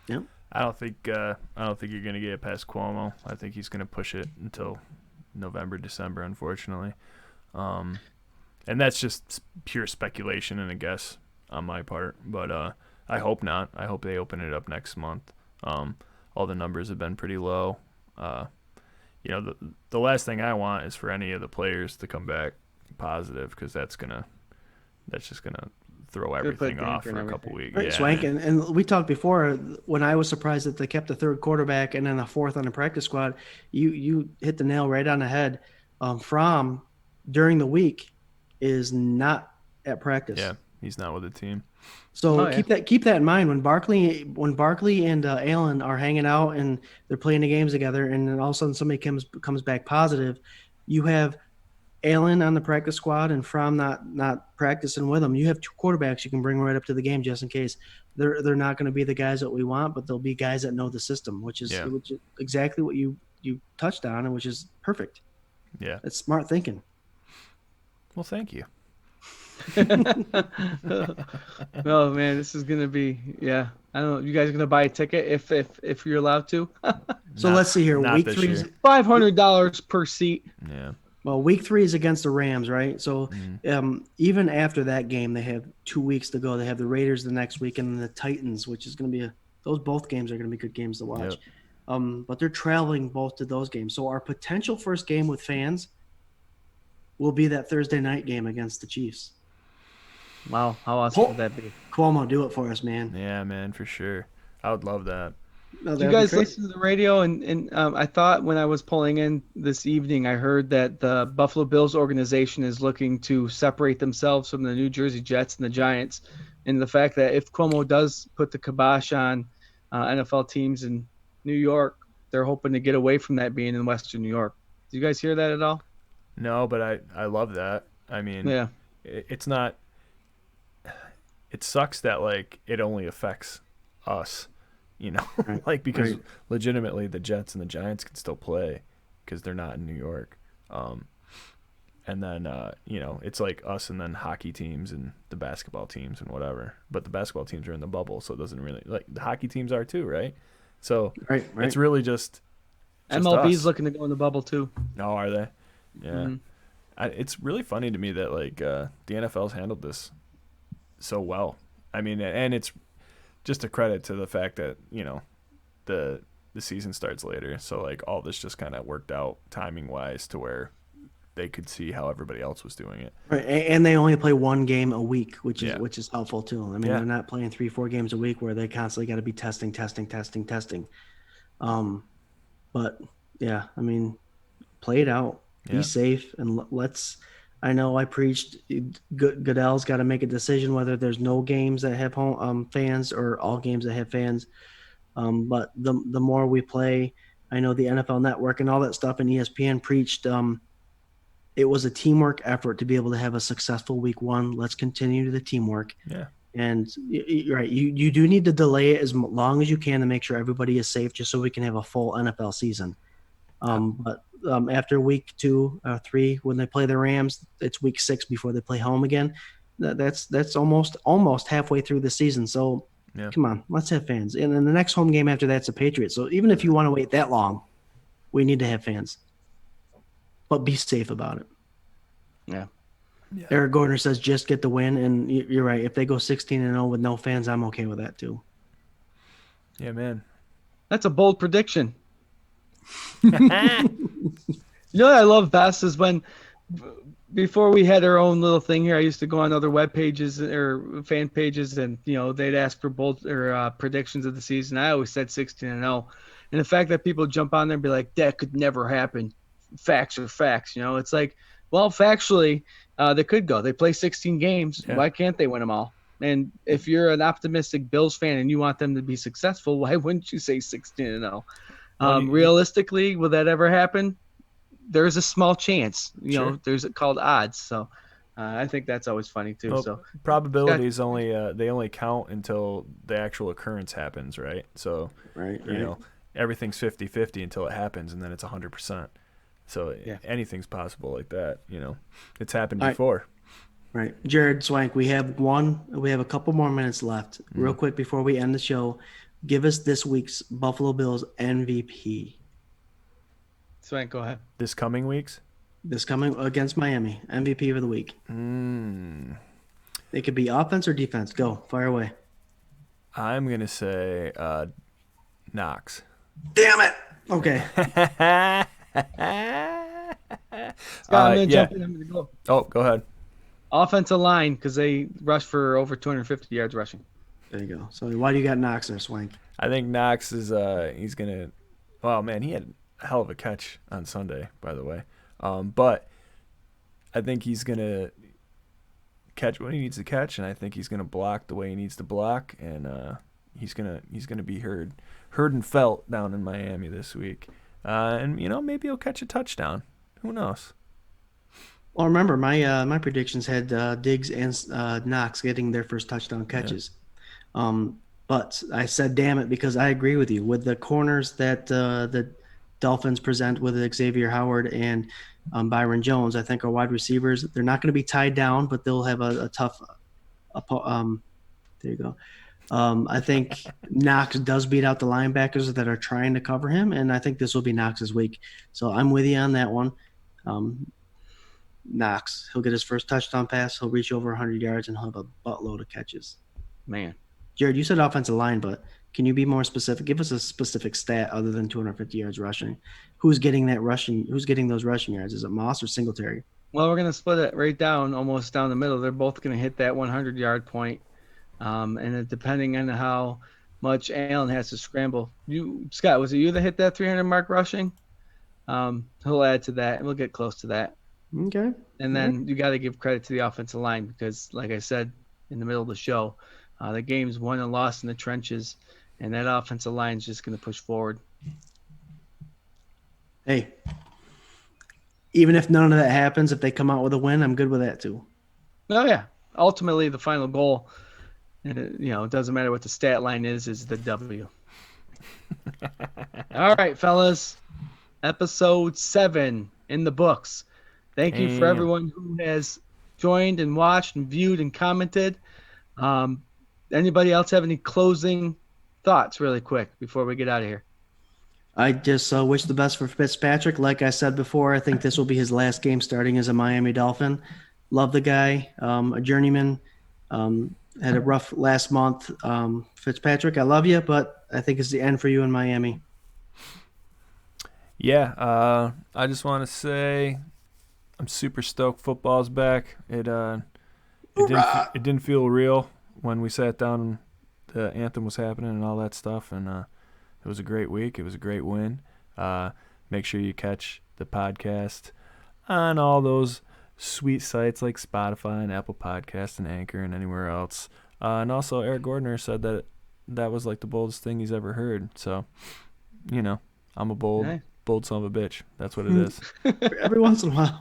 Yep. I don't think you're gonna get it past Cuomo. I think he's gonna push it until November, December, unfortunately. And that's just pure speculation and a guess on my part. But I hope not. I hope they open it up next month. All the numbers have been pretty low. The last thing I want is for any of the players to come back positive, because that's just gonna throw everything off for a couple weeks. Right, yeah. Swank, and we talked before when I was surprised that they kept the third quarterback and then the fourth on the practice squad. You hit the nail right on the head. Fromm during the week is not at practice. Yeah, he's not with the team. So keep that in mind when Barkley and Allen are hanging out and they're playing the games together, and then all of a sudden somebody comes back positive. You have Allen on the practice squad and Fromm not practicing with them. You have two quarterbacks you can bring right up to the game just in case. They're not going to be the guys that we want, but they'll be guys that know the system, which is exactly what you touched on, and which is perfect. Yeah, it's smart thinking. Well, thank you. Oh man, this is gonna be I don't know. You guys are gonna buy a ticket if you're allowed to. So let's see here. Week 3 is $500 per seat. Yeah. Well, week 3 is against the Rams, right? So even after that game, they have 2 weeks to go. They have the Raiders the next week and then the Titans, which is going to be both games are going to be good games to watch. Yep. But they're traveling both to those games. So our potential first game with fans will be that Thursday night game against the Chiefs. Wow, how awesome would that be? Cuomo, do it for us, man. Yeah, man, for sure. I would love that. No, do you guys listen to the radio? And I thought when I was pulling in this evening, I heard that the Buffalo Bills organization is looking to separate themselves from the New Jersey Jets and the Giants. And the fact that if Cuomo does put the kibosh on NFL teams in New York, they're hoping to get away from that being in Western New York. Do you guys hear that at all? No, but I love that. I mean, it's not – it sucks that, like, it only affects us. Because legitimately the Jets and the Giants can still play because they're not in New York. And then, it's like us and then hockey teams and the basketball teams and whatever. But the basketball teams are in the bubble, so it doesn't really – like the hockey teams are too, right? So it's really just MLB's us. looking to go in the bubble too. Oh, are they? Yeah. Mm-hmm. It's really funny to me that, like, the NFL's handled this so well. I mean, and it's just a credit to the fact that, the season starts later. So, like, all this just kind of worked out timing-wise to where they could see how everybody else was doing it. Right, and they only play one game a week, which is helpful too. I mean, they're not playing 3-4 games a week where they constantly got to be testing. But yeah, I mean, play it out, be safe, and let's. I know I preached Goodell's got to make a decision whether there's no games that have home fans or all games that have fans. But the more we play, I know the NFL Network and all that stuff and ESPN preached it was a teamwork effort to be able to have a successful week 1. Let's continue the teamwork. Yeah. And you're right. You do need to delay it as long as you can to make sure everybody is safe just so we can have a full NFL season. But after week 2 or 3, when they play the Rams, it's week 6 before they play home again. That's almost halfway through the season. So come on, let's have fans. And then the next home game after that's the Patriots. So even if you want to wait that long, we need to have fans. But be safe about it. Yeah. Eric Gordner says just get the win, and you're right. If they go 16-0 with no fans, I'm okay with that too. Yeah, man. That's a bold prediction. What I love best is when before we had our own little thing here, I used to go on other web pages or fan pages, and they'd ask for bold or predictions of the season. I always said 16-0, and the fact that people jump on there and be like, "That could never happen," facts are facts. It's like, well, factually, they could go. They play 16 games. Yeah. Why can't they win them all? And if you're an optimistic Bills fan and you want them to be successful, why wouldn't you say 16-0? Realistically, will that ever happen? There's a small chance. Sure. There's called odds. So I think that's always funny too. Well, So probabilities they only count until the actual occurrence happens, right? So Right. everything's 50-50 until it happens, and then it's 100%. So anything's possible like that. It's happened before. Right. Jared Swank, we have a couple more minutes left. Real quick before we end the show, give us this week's Buffalo Bills MVP. Swank, go ahead. This coming Against Miami, MVP of the week. It could be offense or defense. Go, fire away. I'm going to say Knox. Damn it. Okay. Scott, I'm going to jump in. I'm going to go. Oh, go ahead. Offensive line, because they rushed for over 250 yards rushing. There you go. So why do you got Knox there, Swank? I think Knox is he's going to – oh, man, he had a hell of a catch on Sunday, by the way. But I think he's going to catch what he needs to catch, and I think he's going to block the way he needs to block, and he's going to be heard and felt down in Miami this week. And, maybe he'll catch a touchdown. Who knows? Well, remember, my predictions had Diggs and Knox getting their first touchdown catches. Yeah. But I said, damn it, because I agree with you. With the corners that the Dolphins present with Xavier Howard and Byron Jones, I think our wide receivers, they're not going to be tied down, but they'll have a tough there you go. I think Knox does beat out the linebackers that are trying to cover him, and I think this will be Knox's week. So I'm with you on that one. Knox, he'll get his first touchdown pass, he'll reach over 100 yards, and he'll have a buttload of catches. Man. Jared, you said offensive line, but can you be more specific? Give us a specific stat other than 250 yards rushing. Who's getting those rushing yards? Is it Moss or Singletary? Well, we're going to split it right down, almost down the middle. They're both going to hit that 100-yard point. And depending on how much Allen has to scramble. Scott, was it you that hit that 300 mark rushing? He'll add to that, and we'll get close to that. Okay. And then you got to give credit to the offensive line because, like I said in the middle of the show, the game's won and lost in the trenches, and that offensive line is just going to push forward. Hey, even if none of that happens, if they come out with a win, I'm good with that too. Oh, yeah. Ultimately, the final goal, and it doesn't matter what the stat line is the W. All right, fellas. Episode 7 in the books. Thank you for everyone who has joined and watched and viewed and commented. Anybody else have any closing thoughts really quick before we get out of here? I just wish the best for Fitzpatrick. Like I said before, I think this will be his last game starting as a Miami Dolphin. Love the guy, a journeyman. Had a rough last month. Fitzpatrick, I love you, but I think it's the end for you in Miami. Yeah, I just want to say I'm super stoked football's back. It didn't feel real when we sat down and the anthem was happening and all that stuff, and it was a great week. It was a great win. Make sure you catch the podcast on all those sweet sites like Spotify and Apple Podcasts and Anchor and anywhere else. And also Eric Gordner said that was like the boldest thing he's ever heard. So, I'm a bold son of a bitch. That's what it is. Every once in a while.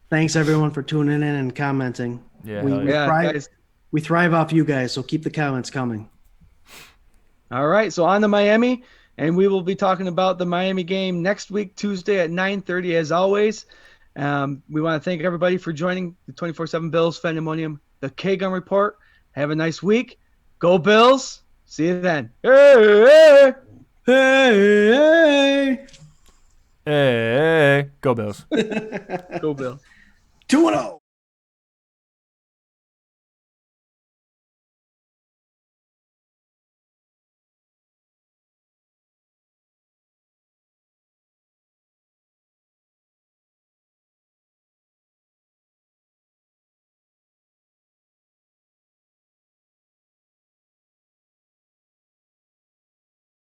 Thanks everyone for tuning in and commenting. Yeah, we thrive off you guys, so keep the comments coming. All right, so on to Miami, and we will be talking about the Miami game next week, Tuesday at 9:30 as always. We want to thank everybody for joining the 24/7 Bills Fandemonium, the K-Gun Report. Have a nice week. Go Bills. See you then. Hey, hey, hey. Hey, go Bills. Go Bills. 2-0.